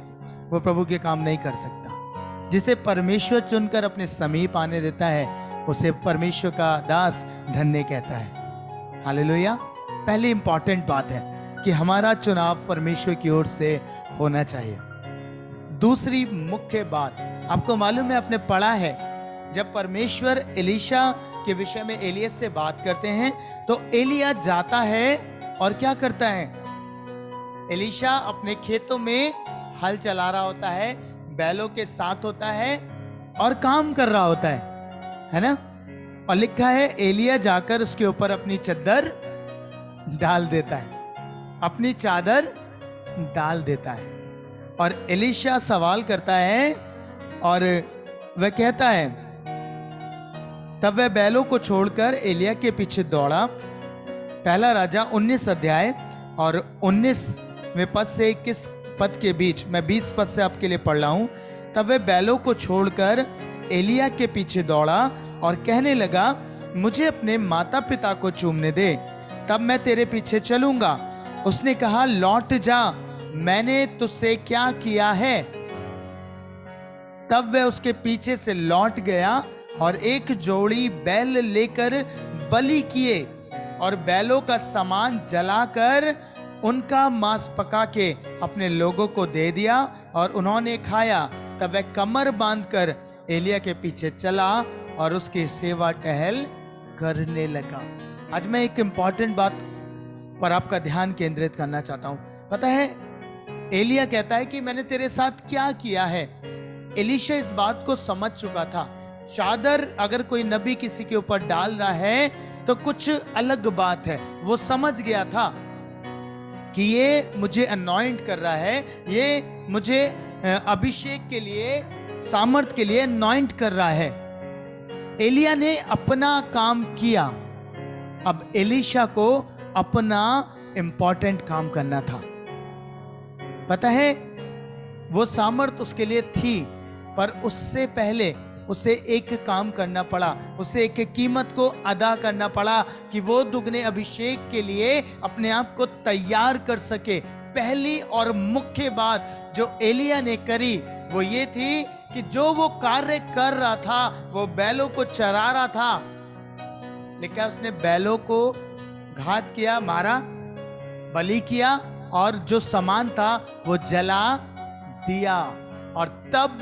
वो प्रभु के काम नहीं कर सकता। जिसे परमेश्वर चुनकर अपने समीप आने देता है उसे परमेश्वर का दास धन्य कहता है। हालेलुया। पहली इंपॉर्टेंट बात है कि हमारा चुनाव परमेश्वर की ओर से होना चाहिए। दूसरी मुख्य बात, आपको मालूम है, आपने पढ़ा है, जब परमेश्वर एलीशा के विषय में एलियस से बात करते हैं तो एलिया जाता है और क्या करता है? एलीशा अपने खेतों में हल चला रहा होता है, बैलों के साथ होता है और काम कर रहा होता है ना? और लिखा है एलिया जाकर उसके ऊपर अपनी चादर डाल देता है, अपनी चादर डाल देता है। और एलीशा सवाल करता है और वह कहता है, तब वह बैलों को छोड़कर एलिया के पीछे दौड़ा। पहला राजा 19 अध्याय और 19वें पद से 21 पद के बीच, मैं 20 पद से आपके लिए पढ़ रहा हूं। तब वह बैलों को छोड़कर एलिया के पीछे दौड़ा और कहने लगा, मुझे अपने माता पिता को चूमने दे, तब मैं तेरे पीछे चलूंगा। उसने कहा, लौट जा, मैंने तुझसे क्या किया है? तब वह उसके पीछे से लौट गया और एक जोड़ी बैल लेकर बलि किए और बैलों का सामान जलाकर उनका मांस पका के अपने लोगों को दे दिया और उन्होंने खाया। तब वह कमर बांधकर एलिया के पीछे चला और उसकी सेवा टहल करने लगा। आज मैं एक इंपॉर्टेंट बात पर आपका ध्यान केंद्रित करना चाहता हूं। पता है, एलिया कहता है कि मैंने तेरे साथ क्या किया है। एलीशा इस बात को समझ चुका था। चादर अगर कोई नबी किसी के ऊपर डाल रहा है तो कुछ अलग बात है। वो समझ गया था कि ये मुझे अनॉइंट कर रहा है, ये मुझे अभिषेक के लिए, सामर्थ के लिए अनॉइंट कर रहा है। एलिया ने अपना काम किया, अब एलीशा को अपना इंपॉर्टेंट काम करना था। पता है, वो सामर्थ उसके लिए थी, पर उससे पहले उसे एक काम करना पड़ा, उसे एक कीमत को अदा करना पड़ा कि वो दुगने अभिषेक के लिए अपने आप को तैयार कर सके। पहली और मुख्य बात जो एलिया ने करी वो ये थी कि जो वो कार्य कर रहा था, वो बैलों को चरा रहा था, लेकिन उसने बैलों को घात किया, मारा, बलि किया और जो सामान था वो जला दिया। और तब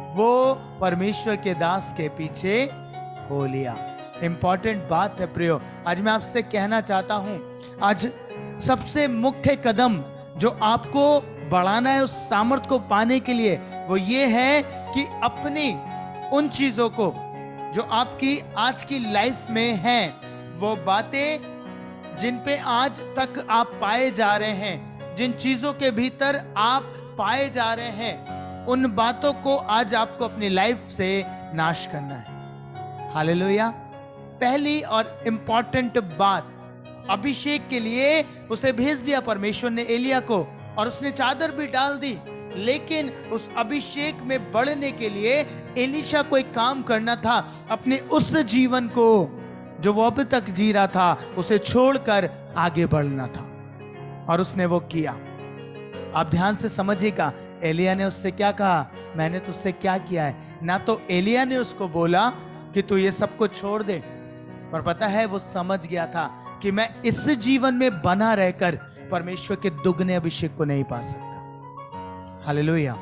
वो परमेश्वर के दास के पीछे हो लिया। इंपॉर्टेंट बात है प्रियो, आज मैं आपसे कहना चाहता हूं, आज सबसे मुख्य कदम जो आपको बढ़ाना है उस सामर्थ को पाने के लिए, वो ये है कि अपनी उन चीजों को जो आपकी आज की लाइफ में हैं, वो बातें जिन पे आज तक आप पाए जा रहे हैं, जिन चीजों के भीतर आप पाए जा रहे हैं, उन बातों को आज आपको अपनी लाइफ से नाश करना है। हालेलुया। पहली और इंपॉर्टेंट बात, अभिषेक के लिए उसे भेज दिया परमेश्वर ने एलिया को, और उसने चादर भी डाल दी, लेकिन उस अभिषेक में बढ़ने के लिए एलीशा को एक काम करना था। अपने उस जीवन को जो वो अब तक जी रहा था उसे छोड़कर आगे बढ़ना था, और उसने वो किया। आप ध्यान से समझिएगा, एलिया ने उससे क्या कहा? मैंने तुझसे क्या किया है? ना तो एलिया ने उसको बोला कि तू ये सब कुछ छोड़ दे, पर पता है वो समझ गया था कि मैं इस जीवन में बना रहकर परमेश्वर के दुगने अभिषेक को नहीं पा सकता। हालेलुया।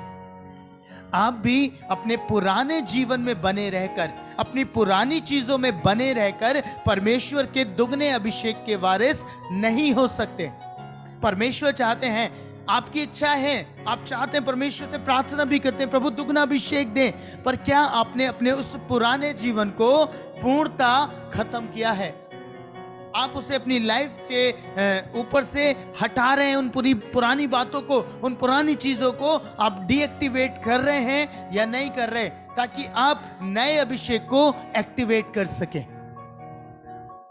आप भी अपने पुराने जीवन में बने रहकर, अपनी पुरानी चीजों में बने रहकर परमेश्वर के दुगने अभिषेक के वारिस नहीं हो सकते। परमेश्वर चाहते हैं, आपकी इच्छा है, आप चाहते हैं, परमेश्वर से प्रार्थना भी करते हैं, प्रभु दुगना अभिषेक दें, पर क्या आपने अपने उस पुराने जीवन को पूर्णता खत्म किया है? आप उसे अपनी लाइफ के ऊपर से हटा रहे हैं, उन पूरी पुरानी बातों को, उन पुरानी चीजों को आप डीएक्टिवेट कर रहे हैं या नहीं कर रहे, ताकि आप नए अभिषेक को एक्टिवेट कर सकें।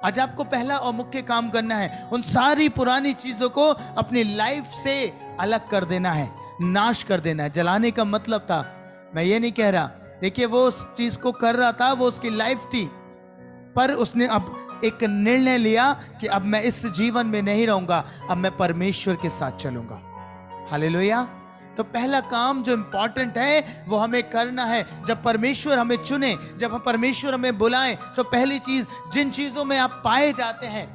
आज आपको पहला और मुख्य काम करना है, उन सारी पुरानी चीजों को अपनी लाइफ से अलग कर देना है, नाश कर देना है। जलाने का मतलब था, मैं ये नहीं कह रहा, देखिए वो उस चीज को कर रहा था, वो उसकी लाइफ थी, पर उसने अब एक निर्णय लिया कि अब मैं इस जीवन में नहीं रहूंगा, अब मैं परमेश्वर के साथ चलूंगा। हालेलुया। तो पहला काम जो इंपॉर्टेंट है वो हमें करना है। जब परमेश्वर हमें चुने, जब परमेश्वर हमें बुलाएं, तो पहली चीज, जिन चीजों में आप पाए जाते हैं,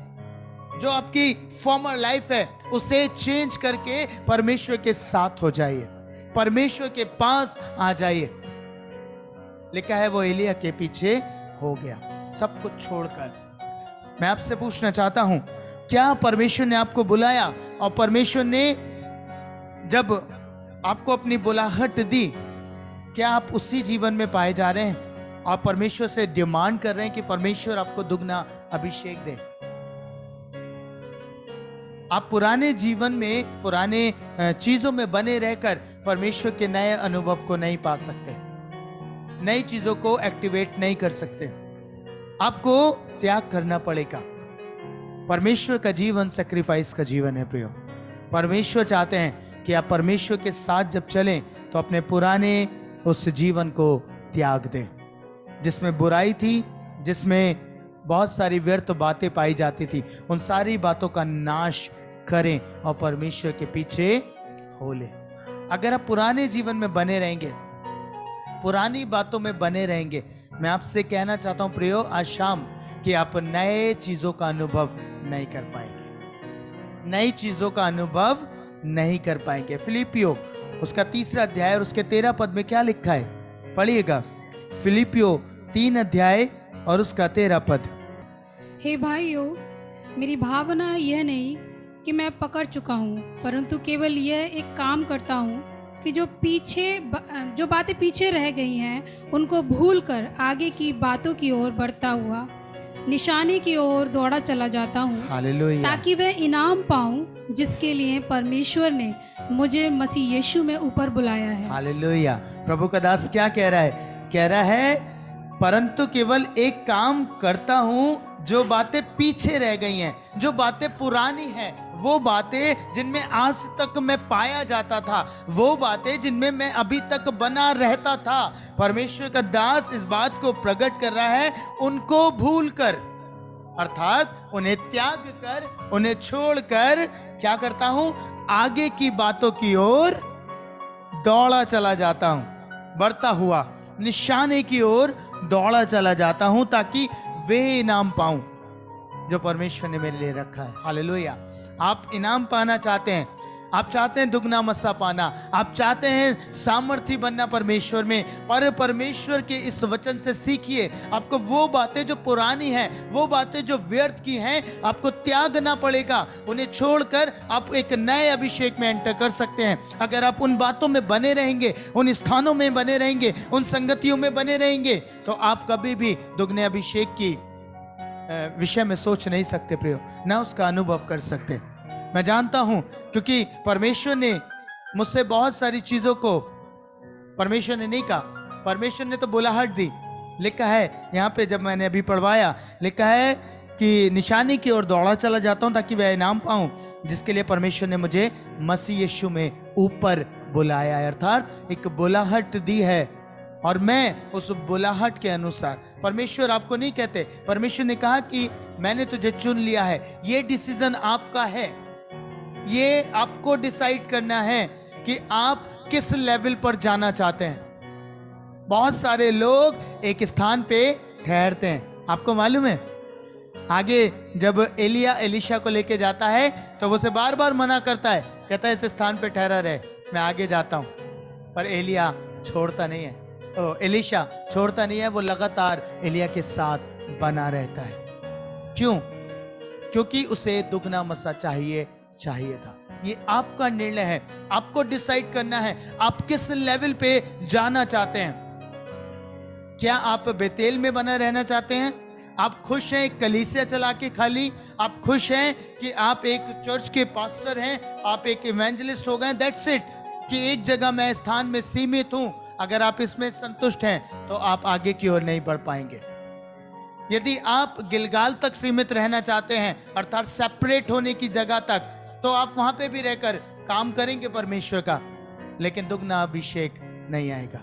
जो आपकी फॉर्मर लाइफ है, उसे चेंज करके परमेश्वर के साथ हो जाइए, परमेश्वर के पास आ जाइए। लिखा है वो एलिया के पीछे हो गया, सब कुछ छोड़कर। मैं आपसे पूछना चाहता हूं, क्या परमेश्वर ने आपको बुलाया और परमेश्वर ने जब आपको अपनी बुलाहट दी, क्या आप उसी जीवन में पाए जा रहे हैं और परमेश्वर से डिमांड कर रहे हैं कि परमेश्वर आपको दुगना अभिषेक दे? आप पुराने जीवन में, पुराने चीजों में बने रहकर परमेश्वर के नए अनुभव को नहीं पा सकते, नई चीजों को एक्टिवेट नहीं कर सकते। आपको त्याग करना पड़ेगा। परमेश्वर का जीवन सैक्रिफाइस का जीवन है प्रियो। परमेश्वर चाहते हैं कि आप परमेश्वर के साथ जब चलें तो अपने पुराने उस जीवन को त्याग दें, जिसमें बुराई थी, जिसमें बहुत सारी व्यर्थ बातें पाई जाती थी। उन सारी बातों का नाश करें और परमेश्वर के पीछे हो ले। अगर आप पुराने जीवन में बने रहेंगे, पुरानी बातों में बने रहेंगे, मैं आपसे कहना चाहता हूं प्रियो आज शाम कि आप नए चीजों का अनुभव नहीं कर पाएंगे, नई चीजों का अनुभव नहीं कर पाएंगे। फिलिपियो उसका 3 अध्याय और उसके 13 पद में क्या लिखा है, पढ़िएगा। फिलिपियो 3 अध्याय और उसका 13 पद। हे भाइयों, मेरी भावना यह नहीं कि मैं पकड़ चुका हूँ, परंतु केवल यह एक काम करता हूँ कि जो बातें पीछे रह गई हैं उनको भूलकर आगे की बातों की ओर बढ़ता हुआ निशाने की ओर दौड़ा चला जाता हूँ, हालेलुया। ताकि वह इनाम पाऊँ जिसके लिए परमेश्वर ने मुझे मसीह यीशु में ऊपर बुलाया है। हालेलुया। प्रभु का दास क्या कह रहा है? कह रहा है परंतु केवल एक काम करता हूँ, जो बातें पीछे रह गई हैं, जो बातें पुरानी हैं, वो बातें जिनमें आज तक मैं पाया जाता था, वो बातें जिनमें मैं अभी तक बना रहता था। परमेश्वर का दास इस बात को प्रकट कर रहा है, उनको भूलकर, अर्थात उन्हें त्याग कर, उन्हें छोड़कर क्या करता हूं, आगे की बातों की ओर दौड़ा चला जाता हूं, बढ़ता हुआ निशाने की ओर दौड़ा चला जाता हूं, ताकि वे इनाम पाऊं जो परमेश्वर ने मेरे लिए रखा है। हालेलुया। आप इनाम पाना चाहते हैं, आप चाहते हैं दुगना मस्सा पाना, आप चाहते हैं सामर्थी बनना परमेश्वर में, पर परमेश्वर के इस वचन से सीखिए। आपको वो बातें जो पुरानी हैं, वो बातें जो व्यर्थ की हैं, आपको त्यागना पड़ेगा। उन्हें छोड़कर आप एक नए अभिषेक में एंटर कर सकते हैं। अगर आप उन बातों में बने रहेंगे, उन स्थानों में बने रहेंगे, उन संगतियों में बने रहेंगे, तो आप कभी भी दुगने अभिषेक की विषय में सोच नहीं सकते प्रियो, ना उसका अनुभव कर सकते। मैं जानता हूं, क्योंकि परमेश्वर ने मुझसे बहुत सारी चीजों को, परमेश्वर ने नहीं कहा, परमेश्वर ने तो बुलाहट दी। लिखा है यहाँ पे, जब मैंने अभी पढ़वाया, लिखा है कि निशानी की ओर दौड़ा चला जाता हूं ताकि वह इनाम पाऊं जिसके लिए परमेश्वर ने मुझे मसीह यीशु में ऊपर बुलाया है। अर्थात एक बुलाहट दी है और मैं उस बुलाहट के अनुसार, परमेश्वर आपको नहीं कहते, परमेश्वर ने कहा कि मैंने तुझे चुन लिया है। ये डिसीजन आपका है, ये आपको डिसाइड करना है कि आप किस लेवल पर जाना चाहते हैं। बहुत सारे लोग एक स्थान पे ठहरते हैं, आपको मालूम है। आगे जब एलिया एलिशा को लेके जाता है तो वो उसे बार बार मना करता है, कहता है इस स्थान पे ठहरा रहे, मैं आगे जाता हूं। पर एलिया छोड़ता नहीं है, एलिशा छोड़ता नहीं है, वो लगातार एलिया के साथ बना रहता है। क्यों? क्योंकि उसे दुगना मस्सा चाहिए था। ये आपका निर्णय है, आपको डिसाइड करना है आप किस लेवल पे जाना चाहते हैं। क्या आप बेतेल में बना रहना चाहते हैं? आप खुश हैं एक कलीसिया चला के खाली? आप खुश हैं कि आप एक चर्च के पास्टर हैं, आप एक इवेंजलिस्ट हो गए, दैट्स इट, कि एक जगह मैं स्थान में सीमित हूं? अगर आप इसमें संतुष्ट हैं तो आप आगे की ओर नहीं बढ़ पाएंगे। यदि आप गिलगाल तक सीमित रहना चाहते हैं, अर्थात सेपरेट होने की जगह तक, तो आप वहां पे भी रहकर काम करेंगे परमेश्वर का, लेकिन दुगना अभिषेक नहीं आएगा।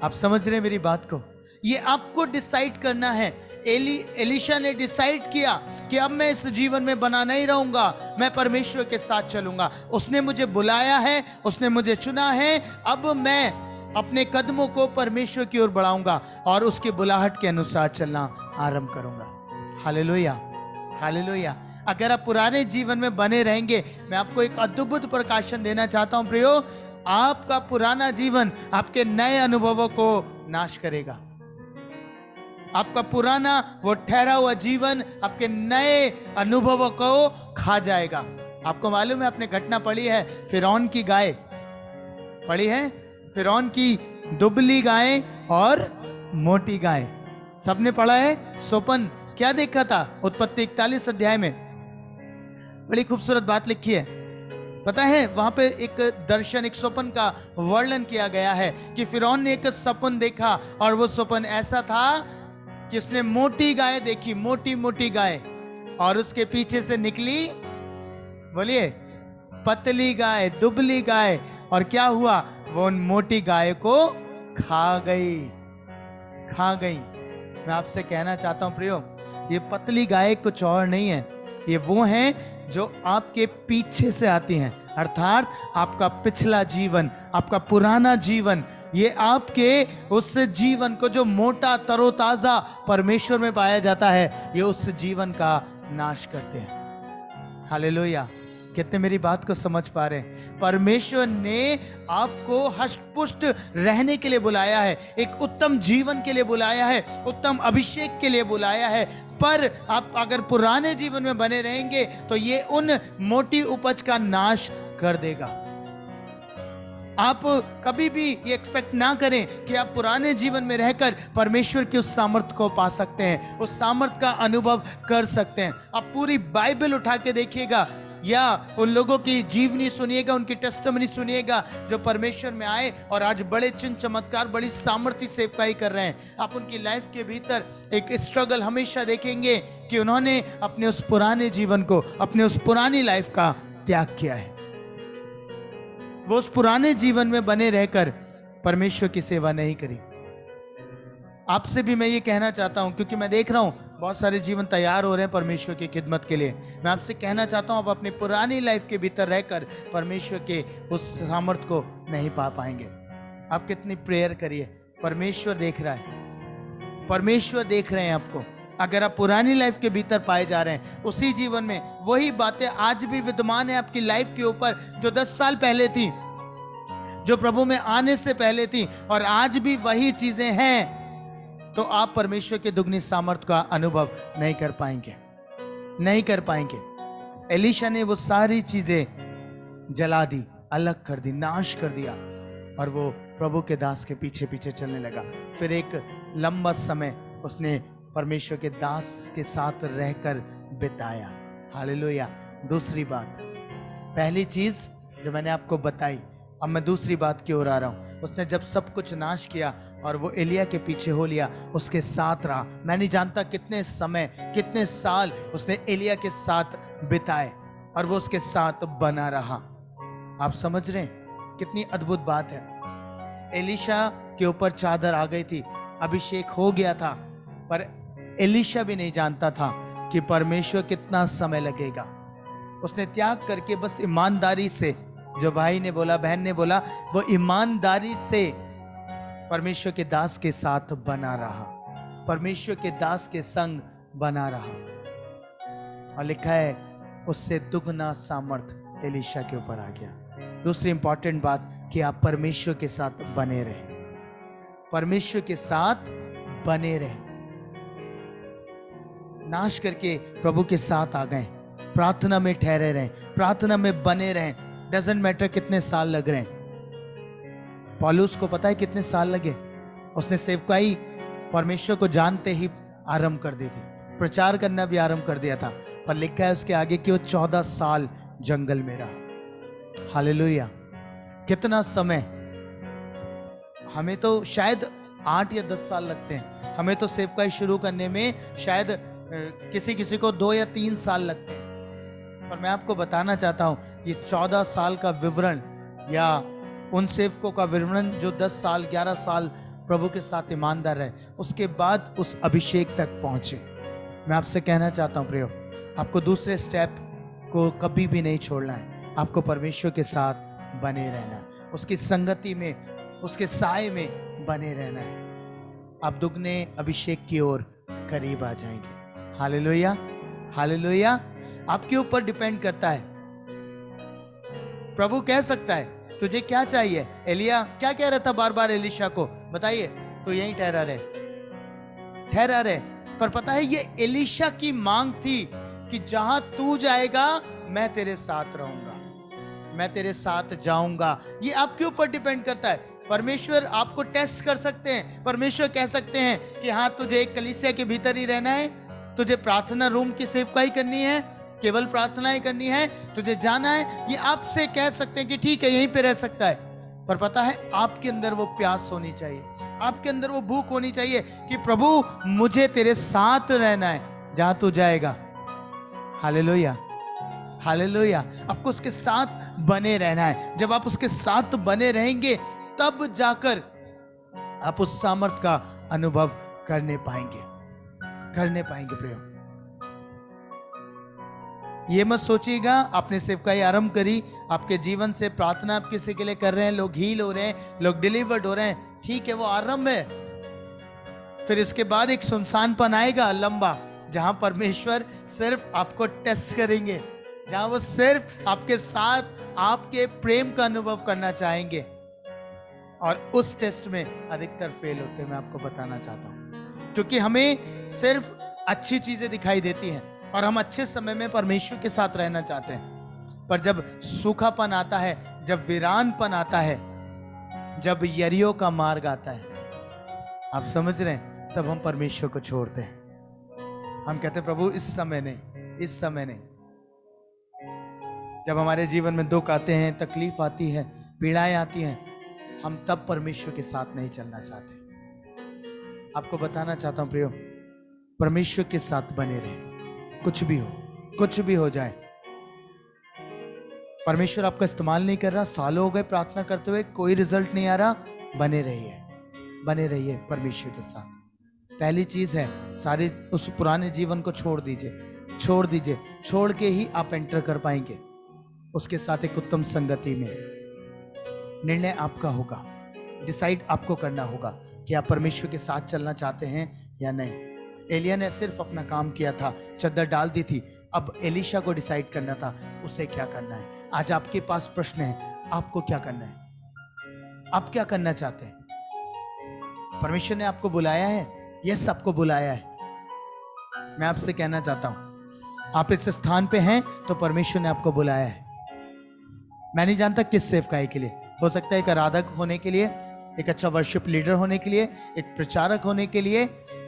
आप समझ रहे हैं मेरी बात को? ये आपको डिसाइड करना है। एलीशा ने डिसाइड किया कि अब मैं इस जीवन में बना नहीं रहूंगा, मैं परमेश्वर के साथ चलूंगा। उसने मुझे बुलाया है, उसने मुझे चुना है, अब मैं अपने कदमों को परमेश्वर की ओर बढ़ाऊंगा और उसकी बुलाहट के अनुसार चलना आरंभ करूंगा। Hallelujah, hallelujah. अगर आप पुराने जीवन में बने रहेंगे, मैं आपको एक अद्भुत प्रकाशन देना चाहता हूं प्रियो, आपका पुराना जीवन आपके नए अनुभवों को नाश करेगा। आपका पुराना वो ठहरा हुआ जीवन आपके नए अनुभवों को खा जाएगा। आपको मालूम है, आपने घटना पढ़ी है फिरौन की गाय, पढ़ी है फिरौन की दुबली गाय और मोटी गाय, सबने पढ़ा है। सोपन क्या देखा था? उत्पत्ति 41 अध्याय में बड़ी खूबसूरत बात लिखी है। पता है वहां पे एक दर्शन, एक स्वप्न का वर्णन किया गया है कि फिरौन ने एक सपन देखा और वो सपन ऐसा था कि उसने मोटी गाय देखी, मोटी मोटी गाय, और उसके पीछे से निकली, बोलिए, पतली गाय, दुबली गाय, और क्या हुआ? वो उन मोटी गाय को खा गई, खा गई। मैं आपसे कहना चाहता हूं प्रियो, ये पतली गाय कुछ और नहीं है, ये वो हैं जो आपके पीछे से आती हैं, अर्थात आपका पिछला जीवन, आपका पुराना जीवन, ये आपके उस जीवन को जो मोटा तरोताजा परमेश्वर में पाया जाता है, ये उस जीवन का नाश करते हैं। हालेलुया। कितने मेरी बात को समझ पा रहे हैं? परमेश्वर ने आपको हष्टपुष्ट रहने के लिए बुलाया है, एक उत्तम जीवन के लिए बुलाया है, उत्तम अभिषेक के लिए बुलाया है। पर आप अगर पुराने जीवन में बने रहेंगे तो ये उन मोटी उपज का नाश कर देगा। आप कभी भी ये एक्सपेक्ट ना करें कि आप पुराने जीवन में रहकर परमेश्वर की उस सामर्थ्य को पा सकते हैं, उस सामर्थ्य का अनुभव कर सकते हैं। आप पूरी बाइबल उठा के देखिएगा या उन लोगों की जीवनी सुनिएगा, उनकी टेस्टिमनी सुनिएगा जो परमेश्वर में आए और आज बड़े चिन्ह चमत्कार, बड़ी सामर्थ्य सेवकाई कर रहे हैं। आप उनकी लाइफ के भीतर एक स्ट्रगल हमेशा देखेंगे कि उन्होंने अपने उस पुराने जीवन को, अपने उस पुरानी लाइफ का त्याग किया है। वो उस पुराने जीवन में बने रहकर परमेश्वर की सेवा नहीं करी। आपसे भी मैं ये कहना चाहता हूं, क्योंकि मैं देख रहा हूं बहुत सारे जीवन तैयार हो रहे हैं परमेश्वर की खिदमत के लिए। मैं आपसे कहना चाहता हूं, आप अपनी पुरानी लाइफ के भीतर रहकर परमेश्वर के उस सामर्थ्य को नहीं पा पाएंगे। आप कितनी प्रेयर करिए, परमेश्वर देख रहा है, परमेश्वर देख रहे हैं आपको। अगर आप पुरानी लाइफ के भीतर पाए जा रहे हैं, उसी जीवन में वही बातें आज भी विद्यमान है आपकी लाइफ के ऊपर, जो 10 साल पहले थी, जो प्रभु में आने से पहले थी, और आज भी वही चीजें हैं, तो आप परमेश्वर के दुगनी सामर्थ्य का अनुभव नहीं कर पाएंगे, नहीं कर पाएंगे। एलीशा ने वो सारी चीजें जला दी, अलग कर दी, नाश कर दिया, और वो प्रभु के दास के पीछे पीछे चलने लगा। फिर एक लंबा समय उसने परमेश्वर के दास के साथ रहकर बिताया। हालेलुया। दूसरी बात, पहली चीज जो मैंने आपको बताई, अब मैं दूसरी बात की ओर आ रहा हूं। उसने जब सब कुछ नाश किया और वो एलिया के पीछे हो लिया, उसके साथ रहा। मैं नहीं जानता कितने समय, कितने साल उसने एलिया के साथ बिताए और वो उसके साथ बना रहा। आप समझ रहे हैं कितनी अद्भुत बात है? एलीशा के ऊपर चादर आ गई थी, अभिषेक हो गया था, पर एलीशा भी नहीं जानता था कि परमेश्वर कितना समय लगेगा। उसने त्याग करके बस ईमानदारी से, जो भाई ने बोला, बहन ने बोला, वो ईमानदारी से परमेश्वर के दास के साथ बना रहा, परमेश्वर के दास के संग बना रहा। और लिखा है उससे दुगना सामर्थ एलीशा के ऊपर आ गया। दूसरी इंपॉर्टेंट बात कि आप परमेश्वर के साथ बने रहें, परमेश्वर के साथ बने रहें। नाश करके प्रभु के साथ आ गए, प्रार्थना में ठहरे रहें, प्रार्थना में बने रहें। डजंट मैटर कितने साल लग रहे हैं। पौलुस को पता है कितने साल लगे? उसने सेवकाई परमेश्वर को जानते ही आरंभ कर दी थी, प्रचार करना भी आरंभ कर दिया था, पर लिखा है उसके आगे कि वो 14 साल जंगल में रहा। हालेलुया। कितना समय! हमें तो शायद 8 या 10 साल लगते हैं, हमें तो सेवकाई शुरू करने में शायद किसी किसी को 2 या 3 साल लगते हैं। पर मैं आपको बताना चाहता हूं, ये 14 साल का विवरण या उन सेवकों का विवरण जो 10 साल 11 साल प्रभु के साथ ईमानदार रहे, उसके बाद उस अभिषेक तक पहुंचे। मैं आपसे कहना चाहता हूं प्रियो, आपको दूसरे स्टेप को कभी भी नहीं छोड़ना है। आपको परमेश्वर के साथ बने रहना है, उसकी संगति में, उसके साए में बने रहना है। आप दुगने अभिषेक की ओर करीब आ जाएंगे। Hallelujah, hallelujah. आपके ऊपर डिपेंड करता है। प्रभु कह सकता है तुझे क्या चाहिए। एलिया क्या कह रहा था बार बार एलीशा को, बताइए, तो यहीं ठहरा रहे, ठहरा रहे। पर पता है ये एलीशा की मांग थी कि जहां तू जाएगा मैं तेरे साथ रहूंगा, मैं तेरे साथ जाऊंगा। ये आपके ऊपर डिपेंड करता है। परमेश्वर आपको टेस्ट कर सकते हैं। परमेश्वर कह सकते हैं कि हाँ तुझे एक कलीसिया के भीतर ही रहना है, तुझे प्रार्थना रूम की सेवकाई करनी है, केवल प्रार्थनाएं करनी है, तुझे जाना है। ये आपसे कह सकते हैं कि ठीक है यहीं पे रह सकता है। पर पता है आपके अंदर वो प्यास होनी चाहिए, आपके अंदर वो भूख होनी चाहिए कि प्रभु मुझे तेरे साथ रहना है जहां तू जाएगा। Hallelujah, hallelujah. आपको उसके साथ बने रहना है। जब आप उसके साथ बने रहेंगे तब जाकर आप उस सामर्थ का अनुभव करने पाएंगे, करने पाएंगे प्रियो। ये मत सोचिएगा आपने सेवकाई आरंभ करी, आपके जीवन से प्रार्थना आप किसी के लिए कर रहे हैं, लोग हील हो रहे हैं, लोग डिलीवर्ड हो रहे हैं, ठीक है वो आरंभ है। फिर इसके बाद एक सुनसानपन आएगा लंबा, जहां परमेश्वर सिर्फ आपको टेस्ट करेंगे, जहां वो सिर्फ आपके साथ आपके प्रेम का अनुभव करना चाहेंगे। और उस टेस्ट में अधिकतर फेल होते हैं, मैं आपको बताना चाहता हूं, क्योंकि हमें सिर्फ अच्छी चीजें दिखाई देती हैं और हम अच्छे समय में परमेश्वर के साथ रहना चाहते हैं। पर जब सूखापन आता है, जब वीरानपन आता है, जब यरियो का मार्ग आता है, आप समझ रहे हैं, तब हम परमेश्वर को छोड़ते हैं। हम कहते हैं प्रभु इस समय नहीं, इस समय नहीं। जब हमारे जीवन में दुख आते हैं, तकलीफ आती है, पीड़ाएं आती हैं, हम तब परमेश्वर के साथ नहीं चलना चाहते। आपको बताना चाहता हूं प्रियो, परमेश्वर के साथ बने रहे, कुछ भी हो, कुछ भी हो जाए। परमेश्वर आपका इस्तेमाल नहीं कर रहा, सालों हो गए प्रार्थना करते हुए, कोई रिजल्ट नहीं आ रहा, बने रहिए, बने रहिए परमेश्वर के साथ। पहली चीज है, सारे उस पुराने जीवन को छोड़ दीजिए, छोड़ दीजिए। छोड़ के ही आप एंटर कर पाएंगे उसके साथ एक उत्तम संगति में। निर्णय आपका होगा, डिसाइड आपको करना होगा कि आप परमेश्वर के साथ चलना चाहते हैं या नहीं। एलिया ने सिर्फ अपना काम किया था, चद्दर डाल दी थी। अब एलीशा को डिसाइड करना था उसे क्या करना है। आज आपके पास प्रश्न है, आपको क्या करना है, आप क्या करना चाहते हैं। परमेश्वर ने आपको बुलाया है, यस आपको बुलाया है। मैं आपसे कहना चाहता हूं, आप इस स्थान पे हैं तो परमेश्वर ने आपको बुलाया है। मैं नहीं जानता किस सेवकाई के लिए, हो सकता है एक आराधक होने के लिए, एक अच्छा वर्शिप लीडर होने के लिए, एक प्रचारक होने के लिए,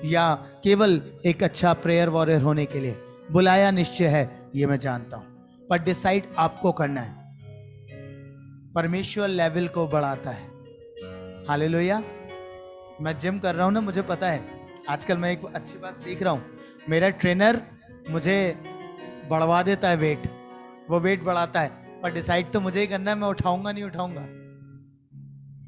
या केवल एक अच्छा प्रेयर वॉरियर होने के लिए। बुलाया निश्चय है, ये मैं जानता हूं, पर डिसाइड आपको करना है। परमेश्वर लेवल को बढ़ाता है। हालेलुया। मैं जिम कर रहा हूं ना, मुझे पता है, आजकल मैं एक अच्छी बात सीख रहा हूं। मेरा ट्रेनर मुझे बढ़वा देता है वेट, वो वेट बढ़ाता है, पर डिसाइड तो मुझे ही करना है, मैं उठाऊंगा नहीं उठाऊंगा।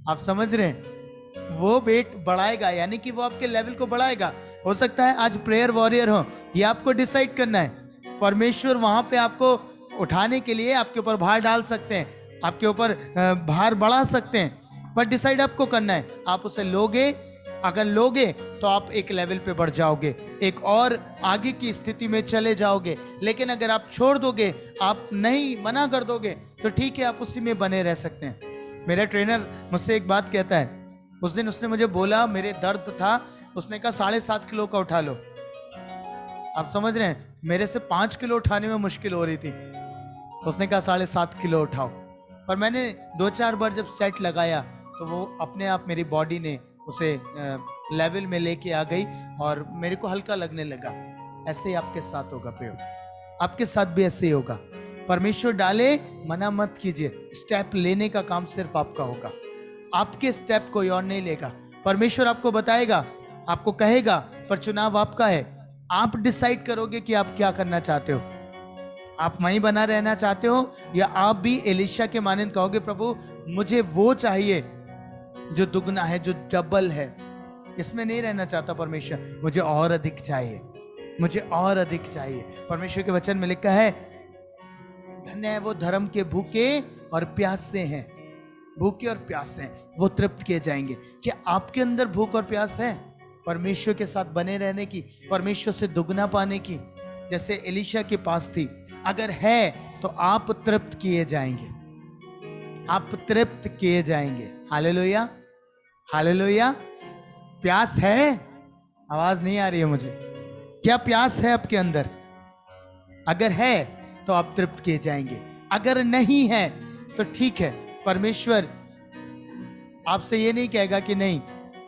आप समझ रहे हैं, वो वेट बढ़ाएगा, यानी कि वो आपके लेवल को बढ़ाएगा। हो सकता है आज प्रेयर वॉरियर हो, ये आपको डिसाइड करना है। परमेश्वर वहां पे आपको उठाने के लिए आपके ऊपर भार डाल सकते हैं, आपके ऊपर भार बढ़ा सकते हैं, पर डिसाइड आपको करना है। आप उसे लोगे, अगर लोगे तो आप एक लेवल पे बढ़ जाओगे, एक और आगे की स्थिति में चले जाओगे। लेकिन अगर आप छोड़ दोगे, आप नहीं मना कर दोगे, तो ठीक है आप उसी में बने रह सकते हैं। मेरा ट्रेनर मुझसे एक बात कहता है, उस दिन उसने मुझे बोला, मेरे दर्द था, उसने कहा 7.5 किलो का उठा लो। आप समझ रहे हैं, मेरे से 5 किलो उठाने में मुश्किल हो रही थी, उसने कहा 7.5 किलो उठाओ। पर मैंने 2-4 बार जब सेट लगाया तो वो अपने आप मेरी बॉडी ने उसे लेवल में लेके आ गई और मेरे को हल्का लगने लगा। ऐसे ही आपके साथ होगा प्रियो, आपके साथ भी ऐसे ही होगा। परमेश्वर डाले, मना मत कीजिए। स्टेप लेने का काम सिर्फ आपका होगा, आपके स्टेप कोई और नहीं लेगा। परमेश्वर आपको बताएगा, आपको कहेगा, पर चुनाव आपका है। आप डिसाइड करोगे कि आप क्या करना चाहते हो। आप वहीं बना रहना चाहते हो, या आप भी एलीशा के मानंद कहोगे, प्रभु मुझे वो चाहिए जो दुगना है, जो डबल है, इसमें नहीं रहना चाहता परमेश्वर, मुझे और अधिक चाहिए, मुझे और अधिक चाहिए। परमेश्वर के वचन में लिखा है, धन्य है वो धर्म के भूखे और प्यासे हैं, भूखे और प्यासे हैं, वो तृप्त किए जाएंगे। क्या आपके अंदर भूख और प्यास है परमेश्वर के साथ बने रहने की, परमेश्वर से दुगना पाने की, जैसे एलीशा के पास थी? अगर है तो आप तृप्त किए जाएंगे, आप तृप्त किए जाएंगे। Hallelujah, hallelujah. प्यास है? आवाज नहीं आ रही है मुझे। क्या प्यास है आपके अंदर? अगर है तो आप तृप्त किए जाएंगे, अगर नहीं है तो ठीक है, परमेश्वर आपसे ये नहीं कहेगा कि नहीं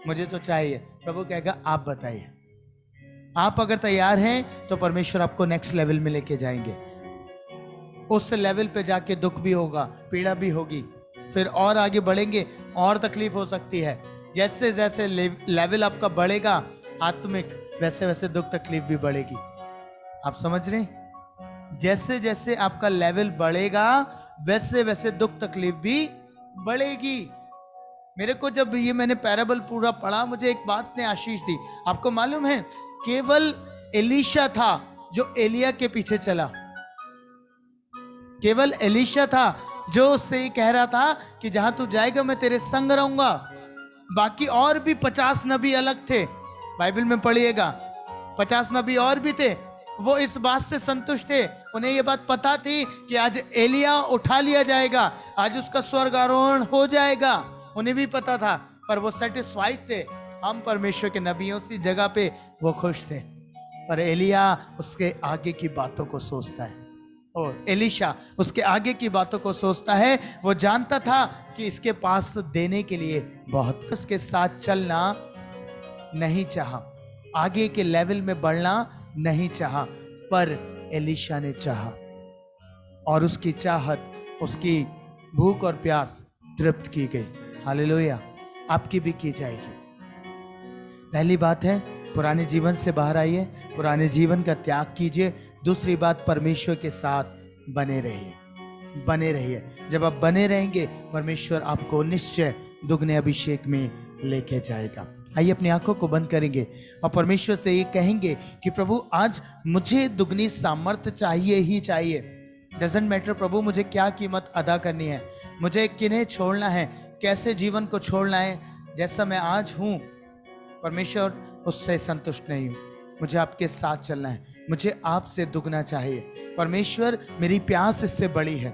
मुझे तो चाहिए, प्रभु कहेगा आप बताइए। आप अगर तैयार हैं तो परमेश्वर आपको नेक्स्ट लेवल में लेके जाएंगे। उस लेवल पे जाके दुख भी होगा, पीड़ा भी होगी, फिर और आगे बढ़ेंगे, और तकलीफ हो सकती है। जैसे जैसे लेवल आपका बढ़ेगा आत्मिक, वैसे वैसे दुख तकलीफ भी बढ़ेगी। आप समझ रहे? जैसे जैसे आपका लेवल बढ़ेगा वैसे वैसे दुख तकलीफ भी बढ़ेगी। मेरे को जब ये मैंने पैराबल पूरा पढ़ा, मुझे एक बात ने आशीष दी। आपको मालूम है, केवल एलीशा था जो एलिया के पीछे चला, केवल एलीशा था जो उससे कह रहा था कि जहां तू जाएगा मैं तेरे संग रहूंगा। बाकी और भी 50 नबी अलग थे, बाइबल में पढ़िएगा, 50 नबी और भी थे। वो इस बात से संतुष्ट थे, उन्हें ये बात पता थी कि आज एलिया उठा लिया जाएगा, आज उसका स्वर्ग आरोहण हो जाएगा, उन्हें भी पता था, पर वो सेटिस्फाइड थे। हम परमेश्वर के नबियों की जगह पे वो खुश थे, पर एलिया उसके आगे की बातों को सोचता है, और एलीशा उसके आगे की बातों को सोचता है। वो जानता था कि इसके पास देने के लिए बहुत, उसके साथ चलना नहीं चाहा, आगे के लेवल में बढ़ना नहीं चाहा, पर एलीशा ने चाहा, और उसकी चाहत, उसकी भूख और प्यास तृप्त की गई। हालेलुया। आपकी भी की जाएगी। पहली बात है, पुराने जीवन से बाहर आइए, पुराने जीवन का त्याग कीजिए। दूसरी बात, परमेश्वर के साथ बने रहिए, बने रहिए। जब आप बने रहेंगे, परमेश्वर आपको निश्चय दुगने अभिषेक में लेके जाएगा। आइए अपनी आंखों को बंद करेंगे और परमेश्वर से ये कहेंगे कि प्रभु आज मुझे दुगनी सामर्थ्य चाहिए ही चाहिए। डजंट मैटर प्रभु मुझे क्या कीमत अदा करनी है, मुझे किन्हें छोड़ना है, कैसे जीवन को छोड़ना है, जैसा मैं आज हूं परमेश्वर उससे संतुष्ट नहीं हूं, मुझे आपके साथ चलना है, मुझे आपसे दुगना चाहिए। परमेश्वर मेरी प्यास इससे बड़ी है।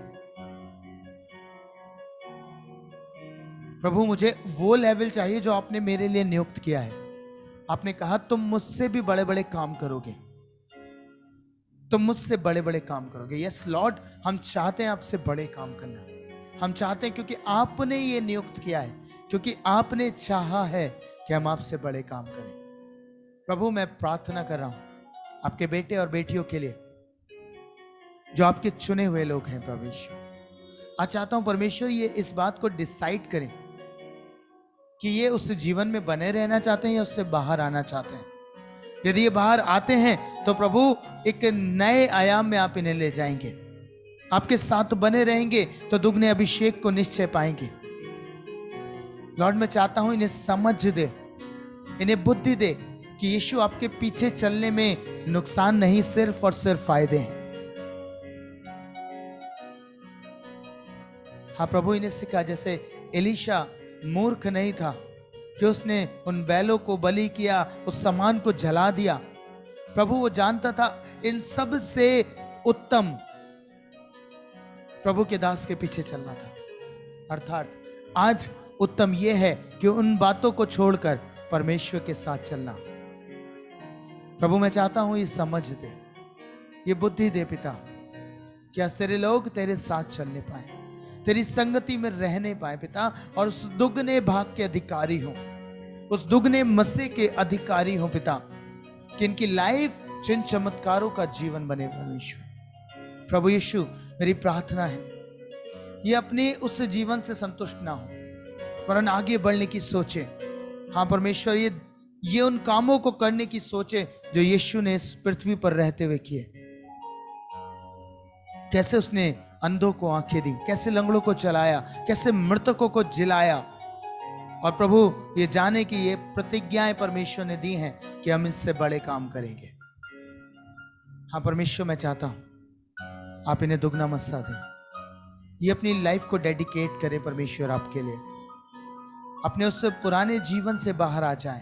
प्रभु मुझे वो लेवल चाहिए जो आपने मेरे लिए नियुक्त किया है। आपने कहा तुम मुझसे भी बड़े बड़े काम करोगे, तुम मुझसे बड़े बड़े काम करोगे। यस लॉर्ड, हम चाहते हैं आपसे बड़े काम करना, हम चाहते हैं क्योंकि आपने ये नियुक्त किया है, क्योंकि आपने चाहा है कि हम आपसे बड़े काम करें। प्रभु मैं प्रार्थना कर रहा हूं आपके बेटे और बेटियों के लिए जो आपके चुने हुए लोग हैं। परमेश्वर आज चाहता हूं परमेश्वर ये इस बात को डिसाइड करें कि ये उस जीवन में बने रहना चाहते हैं या उससे बाहर आना चाहते हैं। यदि ये बाहर आते हैं तो प्रभु एक नए आयाम में आप इन्हें ले जाएंगे, आपके साथ बने रहेंगे तो दुगने अभिषेक को निश्चय पाएंगे। लॉर्ड मैं चाहता हूं इन्हें समझ दे, इन्हें बुद्धि दे कि यीशु आपके पीछे चलने में नुकसान नहीं, सिर्फ और सिर्फ फायदे हैं। हाँ प्रभु इन्हें सिखा, जैसे एलीशा मूर्ख नहीं था कि उसने उन बैलों को बलि किया, उस सामान को जला दिया। प्रभु वो जानता था इन सब से उत्तम प्रभु के दास के पीछे चलना था। अर्थात आज उत्तम यह है कि उन बातों को छोड़कर परमेश्वर के साथ चलना। प्रभु मैं चाहता हूं ये समझ दे, ये बुद्धि दे पिता, क्या तेरे लोग तेरे साथ चलने पाए, तेरी संगति में रहने पाए पिता, और उस दुगने भाग के अधिकारी हों, उस दुगने मसे के अधिकारी हों पिता, कि इनकी लाइफ जिन चमत्कारों का जीवन बने। परमेश्वर प्रभु यीशु मेरी प्रार्थना है ये अपने उस जीवन से संतुष्ट ना हो, वरन आगे बढ़ने की सोचे। हाँ परमेश्वर ये उन कामों को करने की सोचे जो यीशु ने इस पृथ्वी पर रहते हुए किए। कैसे उसने अंधों को आंखें दी, कैसे लंगड़ों को चलाया, कैसे मृतकों को जिलाया, और प्रभु ये जाने की ये प्रतिज्ञाएं परमेश्वर ने दी हैं कि हम इससे बड़े काम करेंगे। हाँ परमेश्वर, मैं चाहता हूं आप इन्हें दुगना मस्सा दें। ये अपनी लाइफ को डेडिकेट करें परमेश्वर आपके लिए, अपने उस पुराने जीवन से बाहर आ जाएं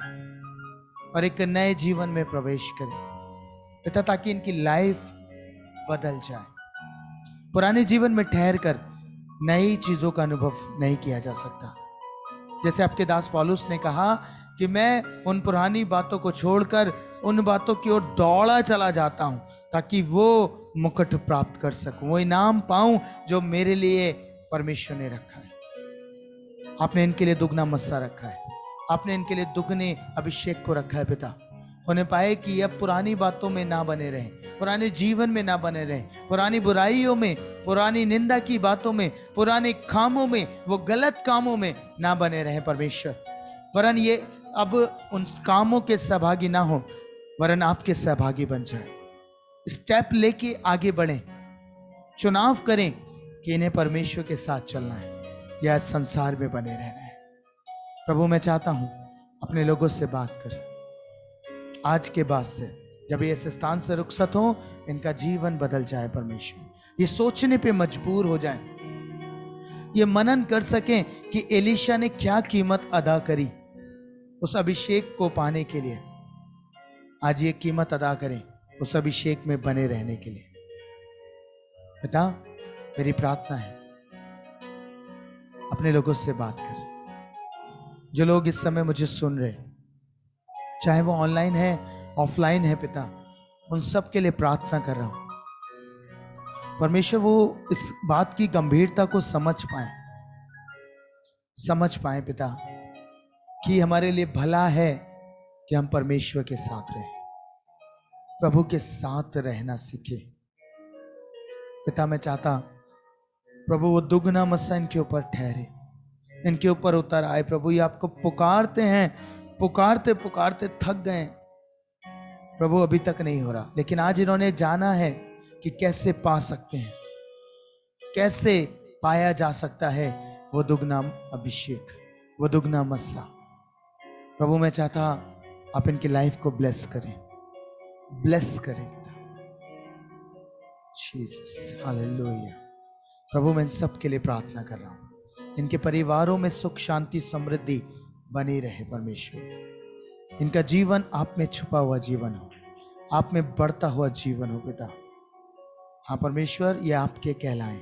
और एक नए जीवन में प्रवेश करें पिता, ताकि इनकी लाइफ बदल जाए। पुराने जीवन में ठहर कर नई चीजों का अनुभव नहीं किया जा सकता। जैसे आपके दास पौलुस ने कहा कि मैं उन पुरानी बातों को छोड़कर उन बातों की ओर दौड़ा चला जाता हूं, ताकि वो मुकुट प्राप्त कर सकूं, वो इनाम पाऊं जो मेरे लिए परमेश्वर ने रखा है। आपने इनके लिए दुगना मस्सा रखा है, आपने इनके लिए दुगने अभिषेक को रखा है पिता। उन्हें पाए कि अब पुरानी बातों में ना बने रहें, पुराने जीवन में ना बने रहें, पुरानी बुराइयों में, पुरानी निंदा की बातों में, पुराने कामों में, वो गलत कामों में ना बने रहें परमेश्वर। वरन ये अब उन कामों के सहभागी ना हो, वरन आपके सहभागी बन जाए। स्टेप लेके आगे बढ़ें, चुनाव करें कि इन्हें परमेश्वर के साथ चलना है या संसार में बने रहना है। प्रभु मैं चाहता हूं अपने लोगों से बात कर, आज के बाद से जब ये इस स्थान से रुखसत हो, इनका जीवन बदल जाए परमेश्वर। ये सोचने पे मजबूर हो जाए, ये मनन कर सकें कि एलीशा ने क्या कीमत अदा करी उस अभिषेक को पाने के लिए। आज ये कीमत अदा करें उस अभिषेक में बने रहने के लिए। पिता मेरी प्रार्थना है, अपने लोगों से बात कर। जो लोग इस समय मुझे सुन रहे, चाहे वो ऑनलाइन है ऑफलाइन है पिता, उन सब के लिए प्रार्थना कर रहा हूं परमेश्वर, वो इस बात की गंभीरता को समझ पाए पिता, कि हमारे लिए भला है कि हम परमेश्वर के साथ रहें, प्रभु के साथ रहना सीखे। पिता मैं चाहता प्रभु वो दुगना मस्सा इनके ऊपर ठहरे, इनके ऊपर उतर आए। प्रभु ये आपको पुकारते हैं, पुकारते पुकारते थक गए प्रभु, अभी तक नहीं हो रहा, लेकिन आज इन्होंने जाना है कि कैसे पा सकते हैं, कैसे पाया जा सकता है वो दुगना अभिषेक, वो दुगना मस्सा। प्रभु मैं चाहता आप इनकी लाइफ को ब्लेस करें, ब्लेस करें जीसस, हालेलुया। प्रभु मैं इन सब के लिए प्रार्थना कर रहा हूं, इनके परिवारों में सुख शांति समृद्धि बनी रहे परमेश्वर। इनका जीवन आप में छुपा हुआ जीवन हो, आप में बढ़ता हुआ जीवन हो पिता। हाँ परमेश्वर, ये आपके कहलाएं,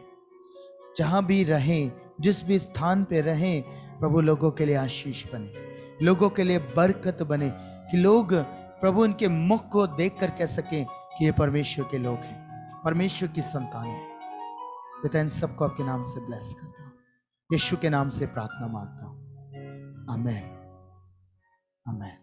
जहां भी रहें, जिस भी स्थान पे रहें प्रभु, लोगों के लिए आशीष बने, लोगों के लिए बरकत बने, कि लोग प्रभु इनके मुख को देख कर कह सकें कि ये परमेश्वर के लोग हैं, परमेश्वर की संतान है। पिता इन सबको आपके नाम से ब्लेस करता हूं, यीशु के नाम से प्रार्थना मांगता हूं, आमेन, आमेन।